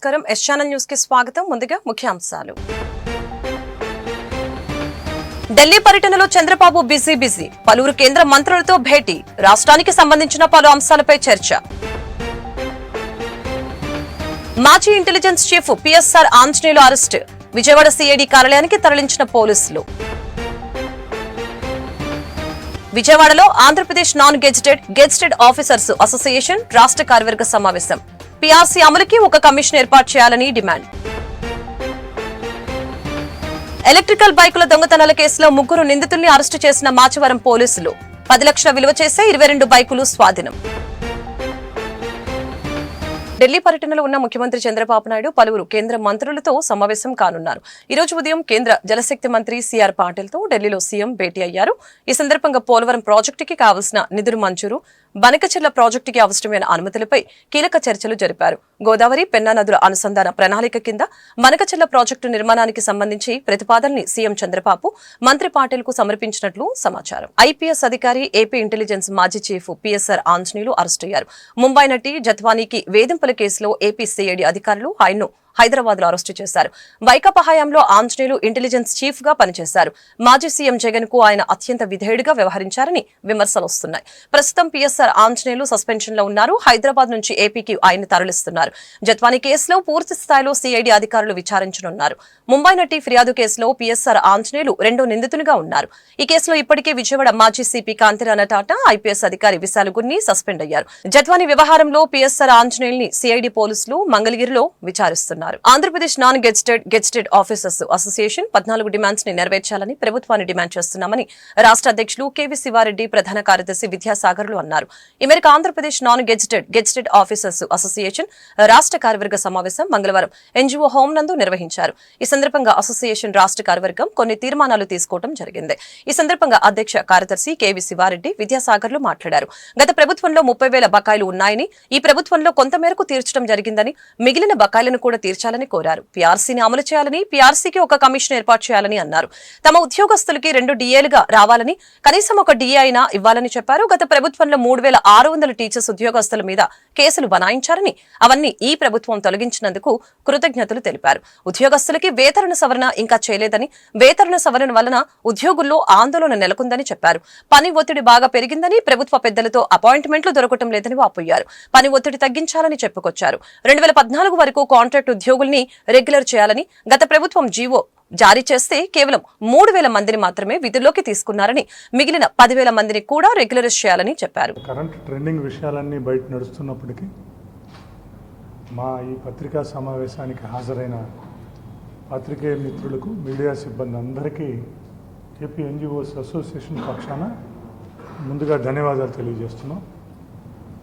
నమస్కారం S channel news కి స్వాగతం. ముందుగా ముఖ్యాంశాలు. ఢిల్లీ పర్యటనలో చంద్రబాబు బిజీ. పలువురు కేంద్ర మంత్రులతో భేటీ. రాష్ట్రానికి సంబంధించిన పలు అంశాలపై చర్చ. మాజీ intelligence chief PSR Anjaneyulu arrest. Vijayawada CID కార్యాలయానికి తరలించిన పోలీసులు. విజయవాడలో Andhra Pradesh non gazetted officers association రాష్ట్ర కార్యవర్గ సమావేశం. పీఆర్సీ అమలుకి ఒక కమిషన్ ఏర్పాటు చేయాలని డిమాండ్. ఎలక్ట్రికల్ బైకుల దొంగతనాల కేసులో 3 నిందితుల్ని అరెస్టు చేసిన మాచవరం పోలీసులు. 10 లక్షల విలువ చేసే 22 బైకులు స్వాధీనం. ఢిల్లీ పర్యటనలో ఉన్న ముఖ్యమంత్రి చంద్రబాబు నాయుడు పలువురు కేంద్ర మంత్రులతో సమావేశం కానున్నారు. ఈ రోజు ఉదయం కేంద్ర జలశక్తి మంత్రి సిఆర్ పాటిల్తో ఢిల్లీలో సీఎం భేటీ అయ్యారు. ఈ సందర్భంగా పోలవరం ప్రాజెక్టుకి కావాల్సిన నిధులు మంజూరు, బనకచెర్ల ప్రాజెక్టుకి అవసరమైన అనుమతులపై కీలక చర్చలు జరిపారు. గోదావరి, పెన్నా నదుల అనుసంధాన ప్రణాళిక కింద బనకచెర్ల ప్రాజెక్టు నిర్మాణానికి సంబంధించి ప్రతిపాదనని సీఎం చంద్రబాబు మంత్రి పాటిల్ కు సమర్పించినట్లు సమాచారం. ఐపీఎస్ అధికారి, ఏపీ ఇంటెలిజెన్స్ మాజీ చీఫ్ పిఎస్ఆర్ ఆంజనేయులు అరెస్ట్ అయ్యారు. ముంబై నటి జత్వానీకి వేధింపుల కేసులో ఏపీ సిఐడి అధికారులు ఆయన్ను హైదరాబాద్ లో అరెస్టు చేశారు. వైకాపా హయాంలో ఆంజనేయులు ఇంటెలిజెన్స్ చీఫ్ గా పనిచేశారు. మాజీ సీఎం జగన్ కు ఆయన అత్యంత విధేయుడిగా వ్యవహరించారని విమర్శలు వస్తున్నాయి. ప్రస్తుతం పిఎస్ఆర్ ఆంజనేయులు సస్పెన్షన్ లో ఉన్నారు. హైదరాబాద్ నుంచి ఏపీకి ఆయన తరలిస్తున్నారు. జత్వానీ కేసులో పూర్తి స్థాయిలో సిఐడి అధికారులు విచారించనున్నారు. ముంబై నటి ఫిర్యాదు కేసులో పిఎస్ఆర్ ఆంజనేయులు 2వ నిందితునిగా ఉన్నారు. ఈ కేసులో ఇప్పటికే విజయవాడ మాజీ సిపి కాంతిరాణ టాటా, ఐపీఎస్ అధికారి విశాల్ గుర్ని సస్పెండ్ అయ్యారు. జత్వానీ వ్యవహారంలో పిఎస్ఆర్ ఆంజనేయుల్ని సిఐడి పోలీసులు మంగళగిరిలో విచారిస్తున్నారు. Andhra Pradesh non gazetted officers association 14 demands ని నెరవేర్చాలని ప్రభుత్వాన్ని డిమాండ్ చేస్తున్నామని రాష్ట్ర అధ్యక్షులు కెవి శివారెడ్డి, ప్రధాన కార్యదర్శి విద్యాసాగర్లు అన్నారు. ఈ మేరకు Andhra Pradesh non gazetted officers association రాష్ట్ర కార్యవర్గ సమావేశం మంగళవారం ఎన్జీఓ హోం నందు నిర్వహించారు. ఈ సందర్భంగా అసోసియేషన్ రాష్ట్ర కార్యవర్గం కొన్ని తీర్మానాలు తీసుకోవడం జరిగింది. ఈ సందర్భంగా అధ్యక్ష కార్యదర్శి కెవి శివారెడ్డి, విద్యాసాగర్లు మాట్లాడారు. గత ప్రభుత్వంలో 30,000 బకాయిలు ఉన్నాయని, ఈ ప్రభుత్వంలో కొంతమేరకు తీర్చడం జరిగిందని, మిగిలిన బకాయిలను కూడా తీర్చాలని కోరారు. పీఆర్సీని అమలు చేయాలని, పీఆర్సీకి ఒక కమిషన్ ఏర్పాటు చేయాలని అన్నారు. తమ ఉద్యోగస్తులకి 2 డిఏలుగా రావాలని, కనీసం ఒక డిఏ అయినా ఇవ్వాలని చెప్పారు. గత ప్రభుత్వంలో 3,600 టీచర్స్ ఉద్యోగస్తుల మీద కేసులు బనాయించారని, అవన్నీ ఈ ప్రభుత్వం తొలగించినందుకు కృతజ్ఞతలు తెలిపారు. ఉద్యోగస్తులకి వేతన సవరణ ఇంకా చేయలేదని, వేతన సవరణ వలన ఉద్యోగుల్లో ఆందోళన నెలకొందని చెప్పారు. పని ఒత్తిడి బాగా పెరిగిందని, ప్రభుత్వ పెద్దలతో అపాయింట్మెంట్లు దొరకటం లేదని వాపోయారు. పని ఒత్తిడి తగ్గించాలని చెప్పుకొచ్చారు. 2014 వరకు కాంట్రాక్ట్ ఉద్యోగుల్ని రెగ్యులర్ చేయాలని, గత ప్రభుత్వం జీవో జారీ చేస్తే కేవలం 3,000 మందిని మాత్రమే విధుల్లోకి తీసుకున్నారని, మిగిలిన 10,000 మందిని కూడా రెగ్యులరైజ్ చేయాలని చెప్పారు. కరెంట్ ట్రెండింగ్ విషయాలన్నీ బయట నడుస్తున్నప్పటికీ మా ఈ పత్రికా సమావేశానికి హాజరైన పాత్రికేయ మిత్రులకు, మీడియా సిబ్బంది అందరికీ ఏపీ ఎన్జిఓస్ అసోసియేషన్ పక్షాన ముందుగా ధన్యవాదాలు తెలియజేస్తున్నాం.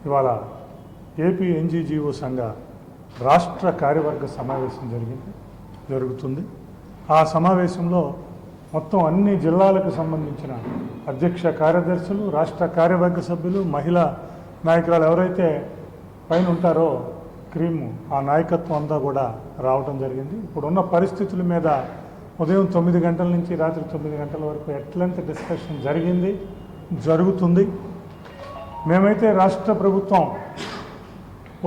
ఇవాళ ఏపీ ఎన్జిఓ సంఘ రాష్ట్ర కార్యవర్గ సమావేశం జరుగుతుంది. ఆ సమావేశంలో మొత్తం అన్ని జిల్లాలకు సంబంధించిన అధ్యక్ష కార్యదర్శులు, రాష్ట్ర కార్యవర్గ సభ్యులు, మహిళా నాయకురాలు ఎవరైతే పైన ఉంటారో క్రీము, ఆ నాయకత్వం అంతా కూడా రావడం జరిగింది. ఇప్పుడున్న పరిస్థితుల మీద ఉదయం 9 గంటల నుంచి రాత్రి 9 గంటల వరకు ఎట్లంత డిస్కషన్ జరుగుతుంది. మేమైతే రాష్ట్ర ప్రభుత్వం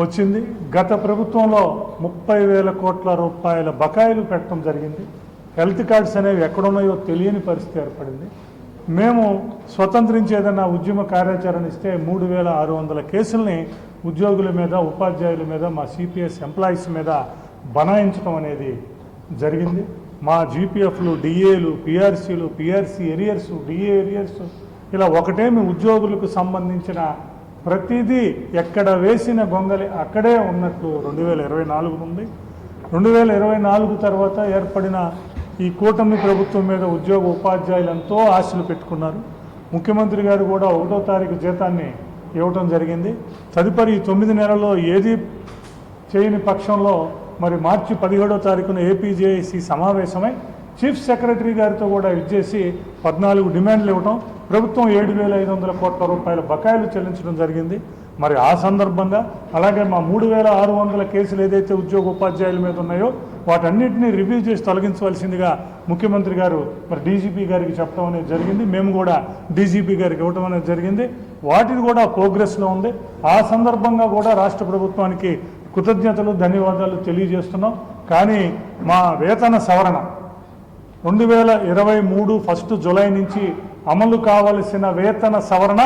వచ్చింది, గత ప్రభుత్వంలో 30,000 కోట్ల రూపాయల బకాయిలు పెట్టడం జరిగింది. హెల్త్ కార్డ్స్ అనేవి ఎక్కడున్నాయో తెలియని పరిస్థితి ఏర్పడింది. మేము స్వతంత్రించి ఏదైనా ఉద్యమ కార్యాచరణ ఇస్తే 3,600 కేసుల్ని ఉద్యోగుల మీద, ఉపాధ్యాయుల మీద, మా సిపిఎస్ ఎంప్లాయీస్ మీద బనాయించడం అనేది జరిగింది. మా జీపీఎఫ్లు, డిఏలు, పిఆర్సీలు, పిఆర్సీ ఎరియర్స్, డిఏ ఎరియర్స్, ఇలా ఒకటేమి ఉద్యోగులకు సంబంధించిన ప్రతిదీ ఎక్కడ వేసిన గొంగలి అక్కడే ఉన్నట్లు 2024 ఉంది. 2024 తర్వాత ఏర్పడిన ఈ కూటమి ప్రభుత్వం మీద ఉద్యోగ ఉపాధ్యాయులు ఎంతో ఆశలు పెట్టుకున్నారు. ముఖ్యమంత్రి గారు కూడా 1వ తారీఖు జీతాన్ని ఇవ్వటం జరిగింది. తదుపరి 9 నెలల్లో ఏది చేయని పక్షంలో మరి మార్చి 17వ తారీఖున ఏపీజేఏసీ సమావేశమై చీఫ్ సెక్రటరీ గారితో కూడా ఇచ్చేసి 14 డిమాండ్లు ఇవ్వటం, ప్రభుత్వం 7,500 కోట్ల రూపాయల బకాయిలు చెల్లించడం జరిగింది. మరి ఆ సందర్భంగా అలాగే మా 3,600 కేసులు ఏదైతే ఉద్యోగ ఉపాధ్యాయుల మీద ఉన్నాయో వాటన్నిటిని రివ్యూ చేసి తొలగించవలసిందిగా ముఖ్యమంత్రి గారు మరి డీజీపీ గారికి చెప్పడం అనేది జరిగింది. మేము కూడా డీజీపీ గారికి ఇవ్వడం అనేది జరిగింది. వాటిది కూడా ప్రోగ్రెస్లో ఉంది. ఆ సందర్భంగా కూడా రాష్ట్ర ప్రభుత్వానికి కృతజ్ఞతలు ధన్యవాదాలు తెలియజేస్తున్నాం. కానీ మా వేతన సవరణ 2023 1 జూలై నుంచి అమలు కావలసిన వేతన సవరణ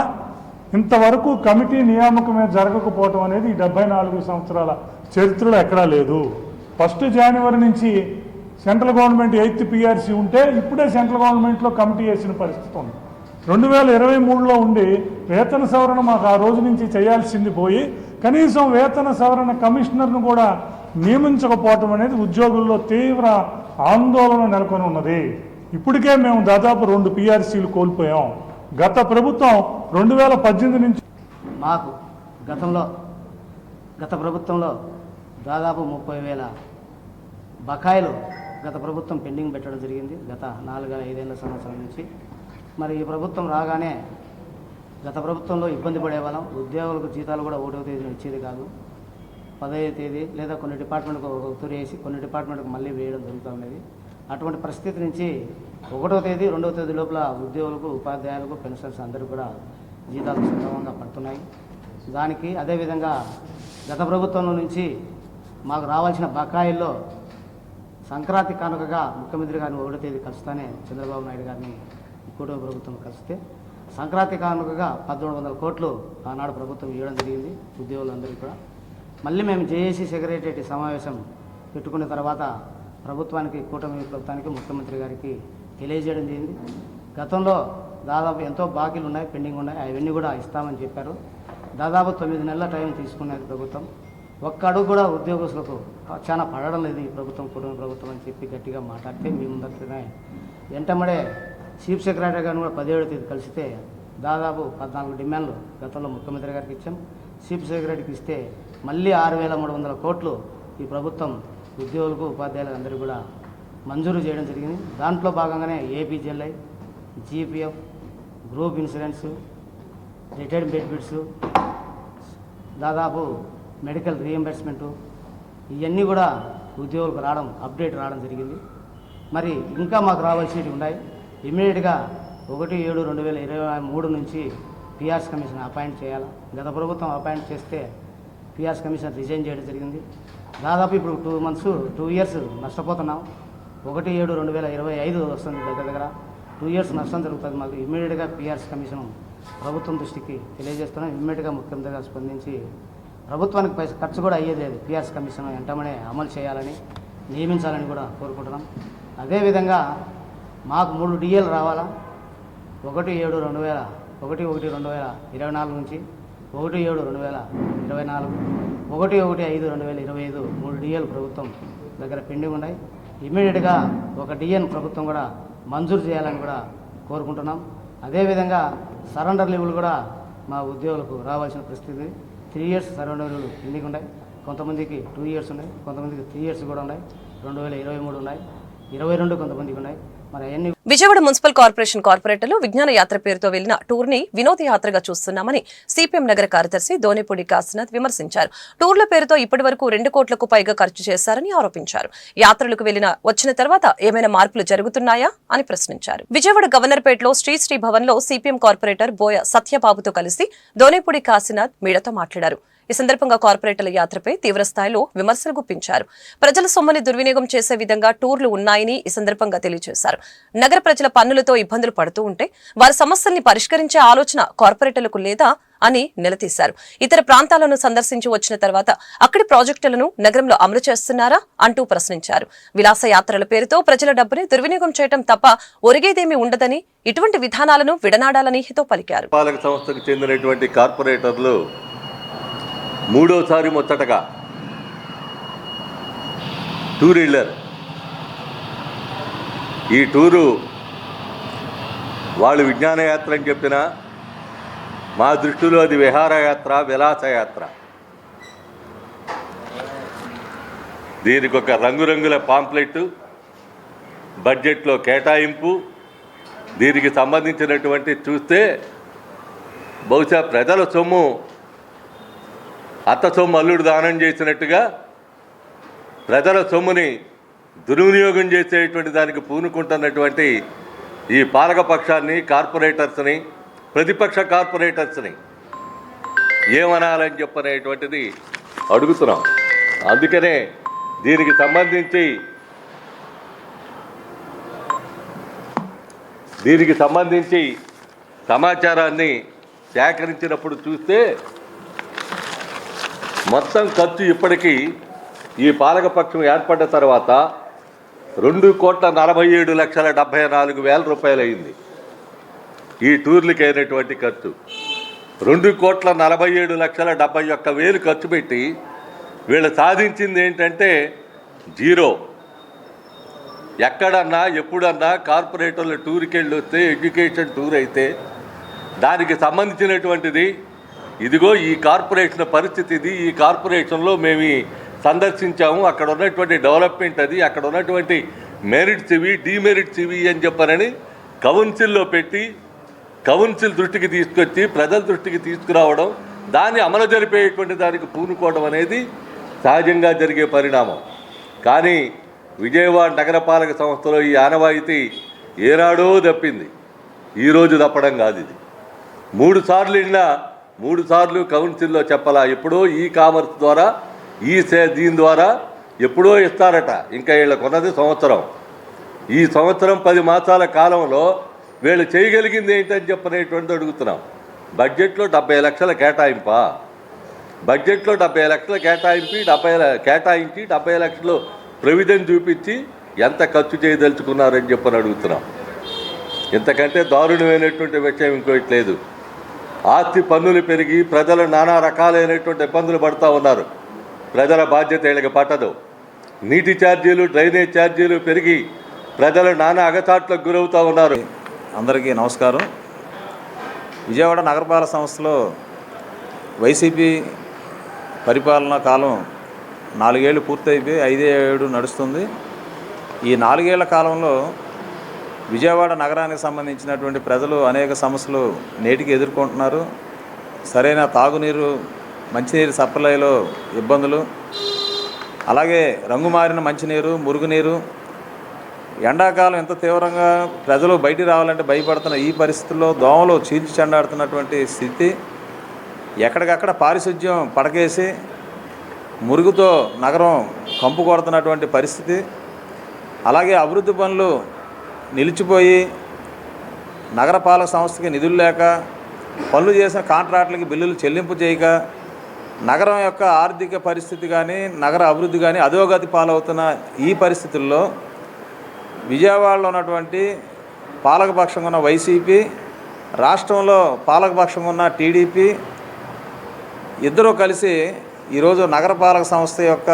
ఇంతవరకు కమిటీ నియామకమే జరగకపోవటం అనేది ఈ 74 సంవత్సరాల చరిత్రలో ఎక్కడా లేదు. 1 జనవరి నుంచి సెంట్రల్ గవర్నమెంట్ 8th PRC ఉంటే ఇప్పుడే సెంట్రల్ గవర్నమెంట్లో కమిటీ వేసిన పరిస్థితి ఉంది. 2023లో ఉండి వేతన సవరణ మాకు ఆ రోజు నుంచి చేయాల్సింది పోయి కనీసం వేతన సవరణ కమిషనర్ను కూడా నియమించకపోవటం అనేది ఉద్యోగుల్లో తీవ్ర ఆందోళన నెలకొని ఉన్నది. ఇప్పటికే మేము దాదాపు 2 PRCలు కోల్పోయాం. గత ప్రభుత్వం 2018 నుంచి మాకు గత ప్రభుత్వంలో దాదాపు 30,000 బకాయిలు గత ప్రభుత్వం పెండింగ్ పెట్టడం జరిగింది గత 4-5 సంవత్సరాల నుంచి. మరి ఈ ప్రభుత్వం రాగానే గత ప్రభుత్వంలో ఇబ్బంది పడేవాళ్ళం. ఉద్యోగులకు జీతాలు కూడా 1వ తేదీన ఇచ్చేది కాదు, 10వ తేదీ లేదా కొన్ని డిపార్ట్మెంట్కి ఒక తూరు వేసి కొన్ని డిపార్ట్మెంట్కి మళ్ళీ వేయడం జరుగుతూ ఉండేది. అటువంటి పరిస్థితి నుంచి 1వ తేదీ 2వ తేదీ లోపల ఉద్యోగులకు ఉపాధ్యాయులకు పెన్షన్స్ అందరూ కూడా జీతాలు సక్రమంగా పడుతున్నాయి. దానికి అదేవిధంగా గత ప్రభుత్వంలో నుంచి మాకు రావాల్సిన బకాయిల్లో సంక్రాంతి కానుకగా ముఖ్యమంత్రి గారిని 1వ తేదీ కలుస్తానే చంద్రబాబు నాయుడు గారిని కూటమి ప్రభుత్వం కలిస్తే సంక్రాంతి కానుకగా 1,300 కోట్లు ఆనాడు ప్రభుత్వం ఇవ్వడం జరిగింది ఉద్యోగులందరికీ కూడా. మళ్ళీ మేము జేఏసీ సెక్రటరీ సమావేశం పెట్టుకున్న తర్వాత ప్రభుత్వానికి కూటమి ప్రభుత్వానికి ముఖ్యమంత్రి గారికి తెలియజేయడం జరిగింది. గతంలో దాదాపు ఎంతో బాకీలు ఉన్నాయి, పెండింగ్ ఉన్నాయి, అవన్నీ కూడా ఇస్తామని చెప్పారు. దాదాపు 9 నెలల టైం తీసుకున్నది ప్రభుత్వం. ఒక్క అడుగు కూడా ఉద్యోగస్తులకు చాలా పడడం లేదు ఈ ప్రభుత్వం, కూటమి ప్రభుత్వం అని చెప్పి గట్టిగా మాట్లాడితే మీ ముందరనే వెంటనే చీఫ్ సెక్రటరీ గారిని కూడా 17వ తేదీ కలిసితే దాదాపు 14 డిమాండ్లు గతంలో ముఖ్యమంత్రి గారికి ఇచ్చాం. చీఫ్ సెక్రటరీకి ఇస్తే మళ్ళీ 6,300 కోట్లు ఈ ప్రభుత్వం ఉద్యోగులకు ఉపాధ్యాయులకు అందరికీ కూడా మంజూరు చేయడం జరిగింది. దాంట్లో భాగంగానే APGLI, GPF, group insurance, retired benefits, దాదాపు మెడికల్ రీఎంబర్స్మెంటు ఇవన్నీ కూడా ఉద్యోగులకు అప్డేట్ రావడం జరిగింది. మరి ఇంకా మాకు రావాల్సినవి ఉన్నాయి. ఇమీడియట్గా 1/7/2023 నుంచి పిఆర్స్ కమిషన్ అపాయింట్ చేయాలి. గత ప్రభుత్వం అపాయింట్ చేస్తే పిఆర్స్ కమిషన్ రిజైన్ చేయడం జరిగింది. దాదాపు ఇప్పుడు 2 ఇయర్స్ నష్టపోతున్నాం. 1/7/2025 వస్తుంది దగ్గర 2 ఇయర్స్ నష్టం జరుగుతుంది. మాకు ఇమీడియట్గా పిఆర్స్ కమిషన్ ప్రభుత్వం దృష్టికి తెలియజేస్తున్నాం. ఇమీడియట్గా ముఖ్యమంత్రిగా స్పందించి ప్రభుత్వానికి ఖర్చు కూడా అయ్యేది లేదు, పిఆర్స్ కమిషన్ వెంటనే అమలు చేయాలని నియమించాలని కూడా కోరుకుంటున్నాం. అదేవిధంగా మాకు 3 డిఏలు రావాలా. 1/7/2024 నుంచి 1/7/2024, 1/1/5/2025 3 డిఏలు ప్రభుత్వం దగ్గర పెండింగ్ ఉన్నాయి. ఇమీడియట్గా 1 డిఏను ప్రభుత్వం కూడా మంజూరు చేయాలని కూడా కోరుకుంటున్నాం. అదేవిధంగా సరెండర్ లీవులు కూడా మా ఉద్యోగులకు రావాల్సిన పరిస్థితి. 3 ఇయర్స్ సరెండర్ లీవులు పెండింగ్ ఉన్నాయి. కొంతమందికి 2 ఇయర్స్ ఉన్నాయి, కొంతమందికి 3 ఇయర్స్ కూడా ఉన్నాయి. 2023 ఉన్నాయి, 22 కొంతమందికి ఉన్నాయి. మరి అవన్నీ విజయవాడ మున్సిపల్ కార్పొరేషన్ కార్పొరేటర్లు విజ్ఞాన యాత్ర పేరుతో వెళ్లిన టూర్ ని వినోద యాత్రగా చూస్తున్నామని సిపిఎం నగర కార్యదర్శి దోనిపూడి కాశీనాథ్ విమర్శించారు. టూర్ల పేరుతో ఇప్పటి వరకు 2 కోట్లకు పైగా ఖర్చు చేశారని ఆరోపించారు. యాత్రలకు వచ్చిన తర్వాత ఏమైనా మార్పులు జరుగుతున్నాయా అని ప్రశ్నించారు. విజయవాడ గవర్నర్పేటలో శ్రీ భవన్ లో సిపిఎం కార్పొరేటర్ బోయ సత్యబాబుతో కలిసి దోనిపూడి కాశీనాథ్ మీడియాతో మాట్లాడారు. ఈ సందర్భంగా కార్పొరేటర్ల యాత్రపై తీవ్ర స్థాయిలో విమర్శలు గుప్పించారు. ప్రజల సొమ్ముని దుర్వినియోగం చేసే విధంగా టూర్లు ఉన్నాయని ఈ సందర్భంగా తెలియజేశారు. నగర ప్రజల పన్నులతో ఇబ్బందులు పడుతూ ఉంటే వారి సమస్యల్ని పరిష్కరించే ఆలోచన కార్పొరేటర్లకు లేదా అని నిలదీశారు. ఇతర ప్రాంతాలను సందర్శించి వచ్చిన తర్వాత అక్కడి ప్రాజెక్టులను నగరంలో అమలు చేస్తున్నారా అంటూ ప్రశ్నించారు. విలాస యాత్రల పేరుతో ప్రజల డబ్బుని దుర్వినియోగం చేయడం తప్ప ఒరిగేదేమీ ఉండదని, ఇటువంటి విధానాలను విడనాడాలని హితో పలికారు. పాలక సంస్థకు చెందినటువంటి కార్పొరేటర్లు 3వసారి ముచ్చటగా టూర్ వెళ్ళారు. ఈ టూరు వాళ్ళు విజ్ఞాన యాత్ర అని చెప్పినా మా దృష్టిలో అది విహారయాత్ర, విలాసయాత్ర. దీనికి ఒక రంగురంగుల పాంప్లెట్, బడ్జెట్లో కేటాయింపు, దీనికి సంబంధించినటువంటి చూస్తే బహుశా ప్రజల సొమ్ము అత్త సొమ్ము అల్లుడు దానం చేసినట్టుగా ప్రజల సొమ్ముని దుర్వినియోగం చేసేటువంటి దానికి పూనుకుంటున్నటువంటి ఈ పాలకపక్షాన్ని, కార్పొరేటర్స్ని, ప్రతిపక్ష కార్పొరేటర్స్ని ఏమనాలని చెప్పనేటువంటిది అడుగుతున్నాం. అందుకనే దీనికి సంబంధించి సమాచారాన్ని సేకరించినప్పుడు చూస్తే మొత్తం ఖర్చు ఇప్పటికీ ఈ పాలకపక్షం ఏర్పడ్డ తర్వాత 2,47,74,000 రూపాయలు అయింది. ఈ టూర్లకి అయినటువంటి ఖర్చు 2,47,71,000 ఖర్చు పెట్టి వీళ్ళు సాధించింది ఏంటంటే జీరో. ఎక్కడన్నా ఎప్పుడన్నా కార్పొరేటర్లు టూర్కి వెళ్ళి వస్తే ఎడ్యుకేషన్ టూర్ అయితే దానికి సంబంధించినటువంటిది ఇదిగో ఈ కార్పొరేషన్ పరిస్థితి ఇది, ఈ కార్పొరేషన్లో మేము సందర్శించాము, అక్కడ ఉన్నటువంటి డెవలప్మెంట్ అది, అక్కడ ఉన్నటువంటి మెరిట్స్ ఇవి, డీమెరిట్స్ ఇవి అని చెప్పనని కౌన్సిల్లో పెట్టి కౌన్సిల్ దృష్టికి తీసుకొచ్చి ప్రజల దృష్టికి తీసుకురావడం, దాన్ని అమలు జరిపేటువంటి దానికి పూనుకోవడం అనేది సహజంగా జరిగే పరిణామం. కానీ విజయవాడ నగరపాలక సంస్థలో ఈ ఆనవాయితీ ఏనాడో తప్పింది, ఈరోజు తప్పడం కాదు. ఇది 3 సార్లు విన్నా 3 సార్లు కౌన్సిల్లో చెప్పాలా. ఎప్పుడో ఈ కామర్స్ ద్వారా దీని ద్వారా ఎప్పుడో ఇస్తారట. ఇంకా వీళ్ళకున్నది సంవత్సరం. ఈ సంవత్సరం 10 మాసాల కాలంలో వీళ్ళు చేయగలిగింది ఏంటని చెప్పనేటువంటిది అడుగుతున్నాం. బడ్జెట్లో 70 లక్షల కేటాయింపా? బడ్జెట్లో 70 లక్షల కేటాయించి 70 లక్షలు ప్రొవిజన్ చూపించి ఎంత ఖర్చు చేయదలుచుకున్నారని చెప్పని అడుగుతున్నాం. ఇంతకంటే దారుణమైనటువంటి విషయం ఇంకోటి లేదు. ఆస్తి పన్నులు పెరిగి ప్రజలు నానా రకాలైనటువంటి ఇబ్బందులు పడుతూ ఉన్నారు. ప్రజల బాధ్యత వీళ్ళకి పట్టదు. నీటి ఛార్జీలు, డ్రైనేజ్ ఛార్జీలు పెరిగి ప్రజలు నానా అగచాట్లకు గురవుతూ ఉన్నారు. అందరికీ నమస్కారం. విజయవాడ నగరపాలక సంస్థలో వైసీపీ పరిపాలనా కాలం 4 ఏళ్ళు పూర్తయిపోయి 5వ ఏడు నడుస్తుంది. ఈ 4 ఏళ్ల కాలంలో విజయవాడ నగరానికి సంబంధించినటువంటి ప్రజలు అనేక సమస్యలు నేటికి ఎదుర్కొంటున్నారు. సరైన తాగునీరు, మంచినీరు సప్లైలో ఇబ్బందులు, అలాగే రంగుమారిన మంచినీరు, మురుగునీరు, ఎండాకాలం ఎంత తీవ్రంగా ప్రజలు బయటికి రావాలంటే భయపడుతున్న ఈ పరిస్థితుల్లో దోమలు చీల్చి చెండాడుతున్నటువంటి స్థితి, ఎక్కడికక్కడ పారిశుధ్యం పడకేసి మురుగుతో నగరం కంపు కొడుతున్నటువంటి పరిస్థితి, అలాగే అభివృద్ధి పనులు నిలిచిపోయి నగరపాలక సంస్థకి నిధులు లేక పనులు చేసిన కాంట్రాక్టులకి బిల్లులు చెల్లింపు చేయక నగరం యొక్క ఆర్థిక పరిస్థితి కానీ నగర అభివృద్ధి కానీ అధోగతి పాలవుతున్న ఈ పరిస్థితుల్లో విజయవాడలో ఉన్నటువంటి పాలకపక్షంగా ఉన్న వైసీపీ, రాష్ట్రంలో పాలకపక్షంగా ఉన్న టీడీపీ ఇద్దరూ కలిసి ఈరోజు నగరపాలక సంస్థ యొక్క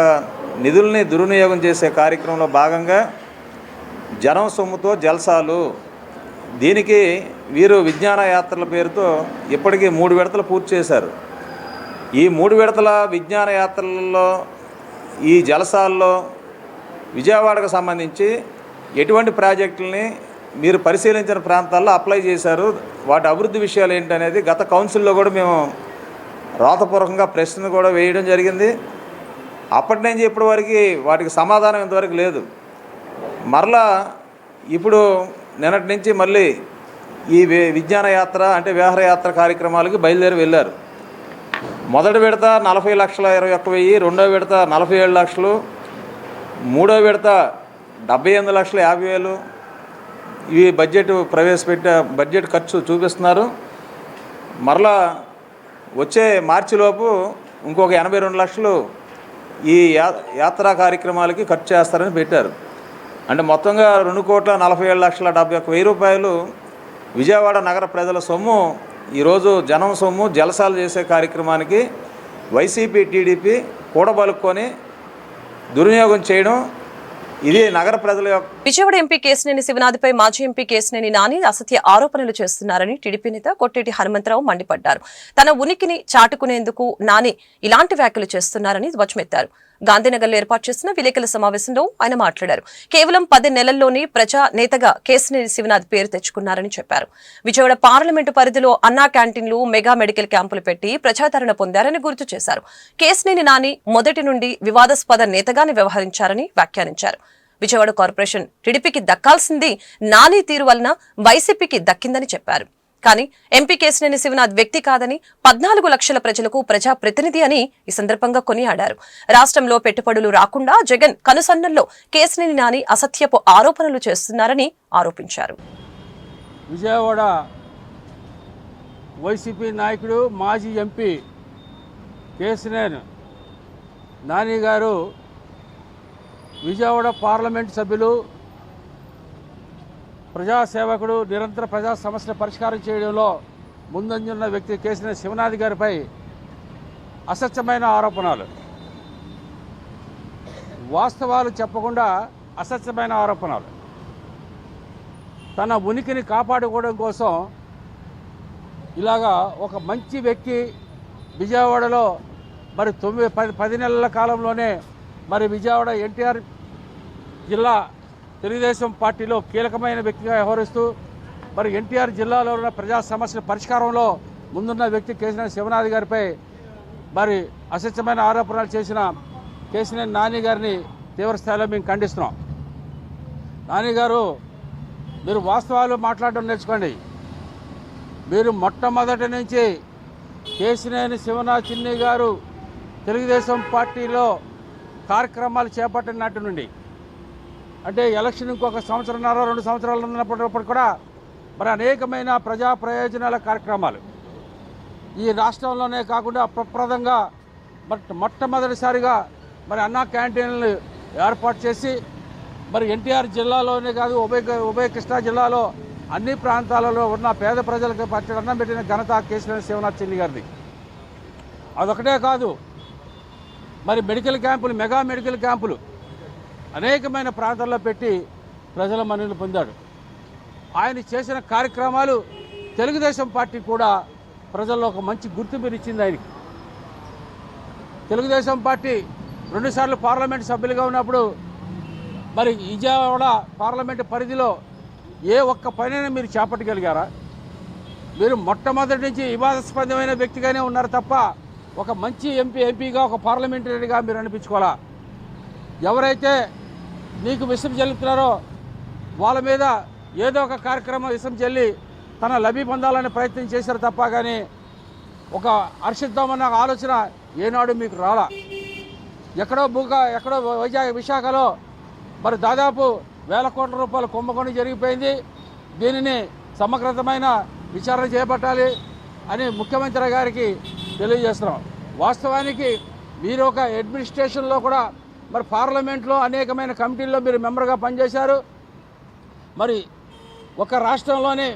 నిధుల్ని దుర్వినియోగం చేసే కార్యక్రమంలో భాగంగా జనం సొమ్ముతో జల్సాలు, దీనికి వీరు విజ్ఞాన యాత్రల పేరుతో ఇప్పటికీ 3 విడతలు పూర్తి చేశారు. ఈ 3 విడతల విజ్ఞాన యాత్రలలో ఈ జలసాల్లో విజయవాడకు సంబంధించి ఎటువంటి ప్రాజెక్టులని మీరు పరిశీలించిన ప్రాంతాల్లో అప్లై చేశారు, వాటి అభివృద్ధి విషయాలు ఏంటనేది గత కౌన్సిల్లో కూడా మేము రాతపూర్వకంగా ప్రశ్న కూడా వేయడం జరిగింది. అప్పటి నుంచి ఇప్పటి వరకు వాటికి సమాధానం ఇంతవరకు లేదు. మరలా ఇప్పుడు నిన్నటి నుంచి మళ్ళీ ఈ విజ్ఞాన యాత్ర అంటే విహారయాత్ర కార్యక్రమాలకి బయలుదేరి వెళ్ళారు. మొదటి విడత 40,21,000, రెండో విడత 47 లక్షలు, మూడో విడత 78,50,000 ఇవి బడ్జెట్ ఖర్చు చూపిస్తున్నారు. మరలా వచ్చే మార్చిలోపు ఇంకొక 82 లక్షలు ఈ యాత్రా కార్యక్రమాలకి ఖర్చు చేస్తారని పెట్టారు. అంటే మొత్తంగా 2,47,71,000 రూపాయలు విజయవాడ నగర ప్రజల సొమ్ము ఈరోజు జనం సొమ్ము జలసాలు చేసే కార్యక్రమానికి వైసీపీ, టీడీపీ కూడబలుక్కొని దుర్వినియోగం చేయడం, ఇది నగర ప్రజల యొక్క. విజయవాడ ఎంపీ కేశినేని శివనాథ్పై మాజీ ఎంపీ కేశినేని నాని అసత్య ఆరోపణలు చేస్తున్నారని టీడీపీ నేత కొట్టేటి హనుమంతరావు మండిపడ్డారు. తన ఉనికిని చాటుకునేందుకు నాని ఇలాంటి వ్యాఖ్యలు చేస్తున్నారని ధ్వజమెత్తారు. గాంధీనగర్లో ఏర్పాటు చేసిన విలేకరుల సమావేశంలో ఆయన మాట్లాడారు. కేవలం 10 నెలల్లోనే ప్రజా నేతగా కేశినేని శివనాథ్ పేరు తెచ్చుకున్నారని చెప్పారు. విజయవాడ పార్లమెంటు పరిధిలో అన్నా క్యాంటీన్లు, మెగా మెడికల్ క్యాంపులు పెట్టి ప్రజాదరణ పొందారని గుర్తు చేశారు. కేశినేని నాని మొదటి నుండి వివాదాస్పద నేతగానే వ్యవహరించారని వ్యాఖ్యానించారు. విజయవాడ కార్పొరేషన్ టీడీపీకి దక్కాల్సింది నాని తీరు వలన వైసీపీకి దక్కిందని చెప్పారు. కానీ ఎంపీ కేశినేని శివనాథ్ వ్యక్తి కాదని 14 లక్షల ప్రజలకు ప్రజాప్రతినిధి అని ఈ సందర్భంగా కొనియాడారు. రాష్ట్రంలో పెట్టుబడులు రాకుండా జగన్ కనుసన్నల్లో కేశినేని నాని అసత్యపు ఆరోపణలు చేస్తున్నారని ఆరోపించారు. విజయవాడ వైసీపీ నాయకుడు మాజీ ఎంపీ కేశినేని నాని గారు విజయవాడ పార్లమెంట్ సభ్యులు, ప్రజాసేవకుడు, నిరంతర ప్రజా సమస్యల పరిష్కారం చేయడంలో ముందంజున్న వ్యక్తి కేశినేని శివనాథ్ గారిపై అసత్యమైన ఆరోపణలు, వాస్తవాలు చెప్పకుండా అసత్యమైన ఆరోపణలు, తన ఉనికిని కాపాడుకోవడం కోసం ఇలాగా ఒక మంచి వ్యక్తి విజయవాడలో మరి 10 నెలల కాలంలోనే మరి విజయవాడ ఎన్టీఆర్ జిల్లా తెలుగుదేశం పార్టీలో కీలకమైన వ్యక్తిగా వ్యవహరిస్తూ మరి ఎన్టీఆర్ జిల్లాలో ఉన్న ప్రజా సమస్యల పరిష్కారంలో ముందున్న వ్యక్తి కేశినేని శివనాథ్ గారిపై మరి అసత్యమైన ఆరోపణలు చేసిన కేశినేని నాని గారిని తీవ్రస్థాయిలో మేము ఖండిస్తున్నాం. నాని గారు, మీరు వాస్తవాలు మాట్లాడడం నేర్చుకోండి. మీరు మొట్టమొదటి నుంచి కేశినేని శివనాథ్ చిన్ని గారు తెలుగుదేశం పార్టీలో కార్యక్రమాలు చేపట్టినట్టు నుండి, అంటే ఎలక్షన్ ఇంకొక 1 సంవత్సరంన్నర 2 సంవత్సరాలు ఉన్నప్పటికీ కూడా మరి అనేకమైన ప్రజా ప్రయోజనాల కార్యక్రమాలు ఈ రాష్ట్రంలోనే కాకుండా అప్రప్రదంగా మొట్టమొదటిసారిగా మరి అన్నా క్యాంటీన్లు ఏర్పాటు చేసి మరి ఎన్టీఆర్ జిల్లాలోనే కాదు ఉభయ కృష్ణా జిల్లాలో అన్ని ప్రాంతాలలో ఉన్న పేద ప్రజలకు పచ్చడి అన్నం పెట్టిన ఘనత కేశినేని శివనాథ్ చిన్ని గారిది. అదొకటే కాదు, మరి మెడికల్ క్యాంపులు, మెగా మెడికల్ క్యాంపులు అనేకమైన ప్రాంతాల్లో పెట్టి ప్రజల మన్ననలు పొందాడు. ఆయన చేసిన కార్యక్రమాలు తెలుగుదేశం పార్టీ కూడా ప్రజల్లో ఒక మంచి గుర్తింపునిచ్చింది ఆయనకి. తెలుగుదేశం పార్టీ 2 సార్లు పార్లమెంట్ సభ్యులుగా ఉన్నప్పుడు మరి విజయవాడ పార్లమెంటు పరిధిలో ఏ ఒక్క పనైనా మీరు చేపట్టగలిగారా? మీరు మొట్టమొదటి నుంచి వివాదాస్పదమైన వ్యక్తిగానే ఉన్నారు తప్ప ఒక మంచి ఎంపీగా ఒక పార్లమెంటరీగా మీరు అనిపించుకోవాలా? ఎవరైతే నీకు విషం చెల్లుతున్నారో వాళ్ళ మీద ఏదో ఒక కార్యక్రమం విషం చెల్లి తన లబ్ధి పొందాలని ప్రయత్నం చేశారు తప్ప కానీ ఒక హర్షిద్దామన్న ఆలోచన ఏనాడు మీకు రాలా. ఎక్కడో విశాఖలో మరి దాదాపు 1,000 కోట్ల రూపాయల కుంభకోణం జరిగిపోయింది. దీనిని సమగ్రతమైన విచారణ చేపట్టాలి అని ముఖ్యమంత్రి గారికి తెలియజేస్తున్నాం. వాస్తవానికి మీరు ఒక అడ్మినిస్ట్రేషన్లో కూడా మరి పార్లమెంట్లో అనేకమైన కమిటీల్లో మీరు మెంబర్గా పనిచేశారు. మరి ఒక రాష్ట్రంలోనే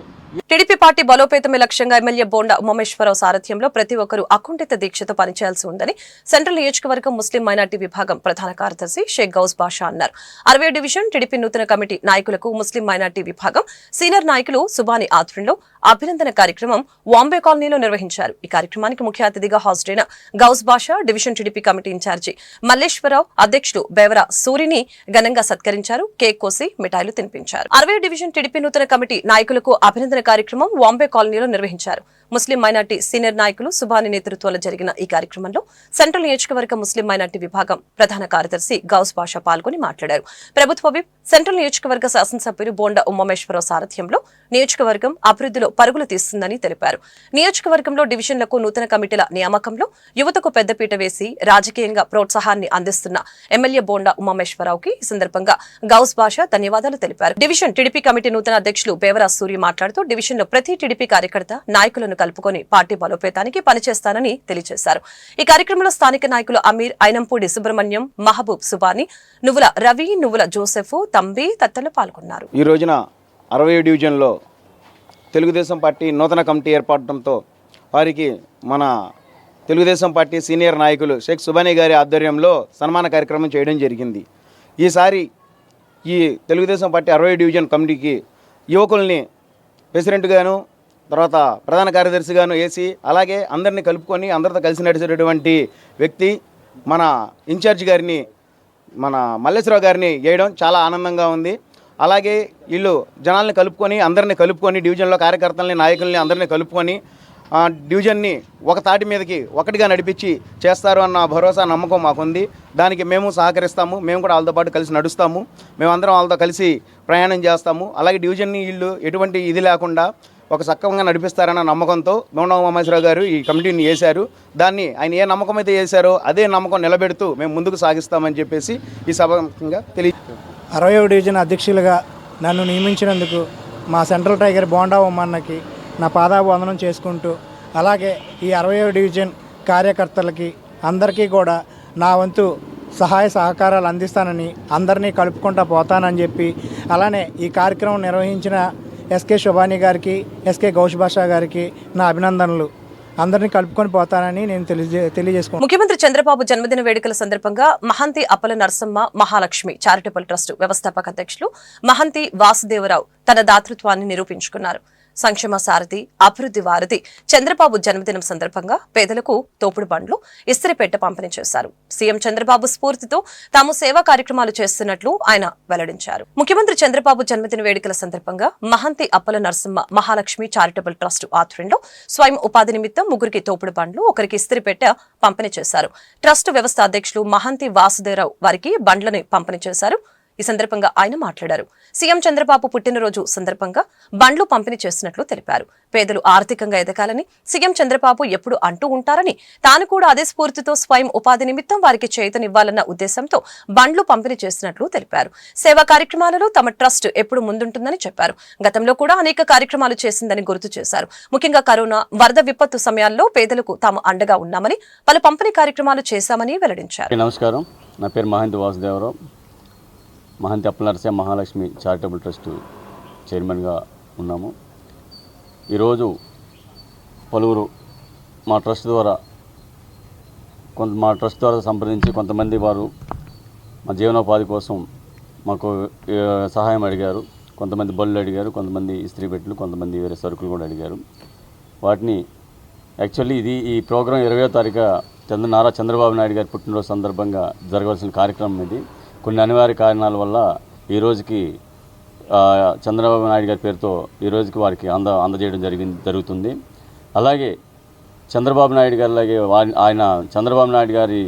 టీడీపీ పార్టీ బలోపేతమే లక్ష్యంగా ఎమ్మెల్యే బోండా ఉమామేశ్వరరావు సారథ్యంలో ప్రతి ఒక్కరూ అకుంఠిత దీక్షతో పనిచేయాల్సి ఉందని సెంట్రల్ నియోజకవర్గం ముస్లిం మైనార్టీ విభాగం ప్రధాన కార్యదర్శి షేక్ గౌస్ బాషా అన్నారు. 60 డివిజన్ టీడీపీ నూతన కమిటీ నాయకులకు ముస్లిం మైనార్టీ విభాగం సీనియర్ నాయకులు సుబాని ఆధ్వర్యంలో అభినందన కార్యక్రమం వాంబే కాలనీలో నిర్వహించారు. ఈ కార్యక్రమానికి ముఖ్య అతిథిగా హాజరైన Ghouse Basha division TDP committee incharge Malleswararao, అధ్యక్షుడు బేవరా సూరిని ఘనంగా సత్కరించారు. కేక్ కోసి మిఠాయిలు తినిపించారు. 60 డివిజన్ టీడీపీ నూతన కమిటీ నాయకులకు అభినందన కార్యక్రమం వాంబే కాలనీలో నిర్వహించారు. ముస్లిం మైనార్టీ సీనియర్ నాయకులు సుబాని నేతృత్వంలో జరిగిన ఈ కార్యక్రమంలో సెంట్రల్ నియోజకవర్గ ముస్లిం మైనార్టీ విభాగం ప్రధాన కార్యదర్శి గౌస్ బాషా పాల్గొని మాట్లాడారు. ప్రభుత్వ విప్ సెంట్రల్ నియోజకవర్గ శాసనసభ్యులు బోండా ఉమామేశ్వరరావు సారథ్యంలో నియోజకవర్గం అభివృద్ధిలో పరుగులు తీస్తుందని తెలిపారు. నియోజకవర్గంలో డివిజన్లకు నూతన కమిటీల నియామకంలో యువతకు పెద్దపీట వేసి రాజకీయంగా ప్రోత్సాహాన్ని అందిస్తున్న ఎమ్మెల్యే బోండా ఉమామేశ్వరరావుకి ఈ సందర్భంగా గౌస్ బాషా ధన్యవాదాలు తెలిపారు. డివిజన్ టీడీపీ కమిటీ నూతన అధ్యక్షులు బేవరా సూరి మాట్లాడుతూ డివిజన్లో ప్రతి టీడీపీ కార్యకర్త నాయకులను కలుపుకొని పార్టీ బలోపేతానికి పనిచేస్తానని తెలియజేశారు. ఈ కార్యక్రమంలో స్థానిక నాయకులు అమీర్, ఐనంపూడి సుబ్రహ్మణ్యం, మహబూబ్, సుబాని, నువ్వుల రవి, నువ్వుల జోసెఫ్, తంబి తదితరులు పాల్గొన్నారు. ఈ రోజున 60 డివిజన్లో తెలుగుదేశం పార్టీ నూతన కమిటీ ఏర్పడటంతో వారికి మన తెలుగుదేశం పార్టీ సీనియర్ నాయకులు షేక్ సుబానీ గారి ఆధ్వర్యంలో సన్మాన కార్యక్రమం చేయడం జరిగింది. ఈసారి ఈ తెలుగుదేశం పార్టీ 60 డివిజన్ కమిటీకి యువకుల్ని ప్రెసిడెంట్గాను, తర్వాత ప్రధాన కార్యదర్శిగాను వేసి అలాగే అందరినీ కలుపుకొని అందరితో కలిసి నడిచేటటువంటి వ్యక్తి మన ఇన్ఛార్జ్ గారిని, మన మల్లేశ్వరరావు గారిని వేయడం చాలా ఆనందంగా ఉంది. అలాగే వీళ్ళు జనాల్ని కలుపుకొని అందరినీ కలుపుకొని డివిజన్లో కార్యకర్తల్ని, నాయకుల్ని అందరినీ కలుపుకొని డివిజన్ని ఒక తాటి మీదకి ఒకటిగా నడిపించి చేస్తారు అన్న భరోసా, నమ్మకం మాకుంది. దానికి మేము సహకరిస్తాము. మేము కూడా వాళ్ళతో పాటు కలిసి నడుస్తాము. మేమందరం వాళ్ళతో కలిసి ప్రయాణం చేస్తాము. అలాగే డివిజన్ని వీళ్ళు ఎటువంటి ఇది లేకుండా ఒక సక్రమంగా నడిపిస్తారన్న నమ్మకంతో బోండా ఉమామహేశ్వరరావు గారు ఈ కమిటీని వేశారు. దాన్ని ఆయన ఏ నమ్మకం అయితే వేశారో అదే నమ్మకం నిలబెడుతూ మేము ముందుకు సాగిస్తామని చెప్పేసి ఈ సభగా 60వ డివిజన్ అధ్యక్షులుగా నన్ను నియమించినందుకు మా సెంట్రల్ టైగర్ బోండా ఉమ్మన్నకి నా పాదాభివందనం చేసుకుంటూ, అలాగే ఈ 60వ డివిజన్ కార్యకర్తలకి అందరికీ కూడా నా వంతు సహాయ సహకారాలు అందిస్తానని, అందరినీ కలుపుకుంటూ పోతానని చెప్పి, అలానే ఈ కార్యక్రమం నిర్వహించిన ఎస్కే శుభాని గారికి, ఎస్కే గౌష్ బాషా గారికి నా అభినందనలు. అందరినీ కలుపుకొని పోతానని నేను తెలియజేసుకున్నాను. ముఖ్యమంత్రి చంద్రబాబు జన్మదిన వేడుకల సందర్భంగా మహంతి అప్పల నరసమ్మ మహాలక్ష్మి చారిటబుల్ ట్రస్ట్ వ్యవస్థాపక అధ్యక్షులు మహంతి వాసుదేవరావు తన దాతృత్వాన్ని నిరూపించుకున్నారు. సంక్షేమ సారథి, అభివృద్ధి వారధి చంద్రబాబు జన్మదినం సందర్భంగా పేదలకు తోపుడు బండ్లు, ఇస్త్రీపేట పంపిణీ చేశారు. సీఎం చంద్రబాబు స్ఫూర్తితో తాము సేవా కార్యక్రమాలు చేస్తున్నట్లు ఆయన వెల్లడించారు. ముఖ్యమంత్రి చంద్రబాబు జన్మదిన వేడుకల సందర్భంగా మహంతి అప్పల నరసింహ మహాలక్ష్మి చారిటబుల్ ట్రస్ట్ ఆధ్వర్యంలో స్వయం ఉపాధి నిమిత్తం 3 తోపుడు బండ్లు, 1 ఇస్త్రీపేట పంపిణీ చేశారు. ట్రస్ట్ వ్యవస్థ అధ్యక్షులు మహంతి వాసుదేవరావు వారికి బండ్లను పంపిణీ చేశారు. ఈ సందర్భంగా ఆయన మాట్లాడారు. సీఎం చంద్రబాబు పుట్టినరోజు సందర్భంగా బండ్లు పంపిణీ చేసినట్లు తెలిపారు. పేదలు ఆర్థికంగా ఎదగాలని సీఎం చంద్రబాబు ఎప్పుడు అంటూ ఉంటారని, తాను కూడా అదే స్ఫూర్తితో స్వయం ఉపాధి నిమిత్తం వారికి చేతనివ్వాలన్న ఉద్దేశంతో బండ్లు పంపిణీ చేసినట్లు తెలిపారు. సేవా కార్యక్రమాలలో తమ ట్రస్ట్ ఎప్పుడు ముందుంటుందని చెప్పారు. గతంలో కూడా అనేక కార్యక్రమాలు చేసిందని గుర్తు చేశారు. ముఖ్యంగా కరోనా, వరద విపత్తు సమయాల్లో పేదలకు తాము అండగా ఉన్నామని, పలు పంపిణీ కార్యక్రమాలు చేశామని వెల్లడించారు. నమస్కారం, నా పేరు మహంతి వాసుదేవరావు. మహంతి అప్పల నరసింహ మహాలక్ష్మి చారిటబుల్ ట్రస్ట్ చైర్మన్గా ఉన్నాము. ఈరోజు పలువురు మా ట్రస్ట్ ద్వారా సంప్రదించి కొంతమంది వారు మా జీవనోపాధి కోసం మాకు సహాయం అడిగారు. కొంతమంది బళ్ళు అడిగారు, కొంతమంది ఇస్త్రీ పెట్టెలు, కొంతమంది వేరే సరుకులు కూడా అడిగారు. వాటిని యాక్చువల్లీ ఈ ప్రోగ్రాం 20వ తారీఖు నారా చంద్రబాబు నాయుడు గారి పుట్టినరోజు సందర్భంగా జరగవలసిన కార్యక్రమం ఇది. కొన్ని అనివార్య కారణాల వల్ల ఈ రోజుకి చంద్రబాబు నాయుడు గారి పేరుతో ఈ రోజుకి వారికి అందజేయడం జరుగుతుంది. అలాగే చంద్రబాబు నాయుడు గారిలాగే చంద్రబాబు నాయుడు గారి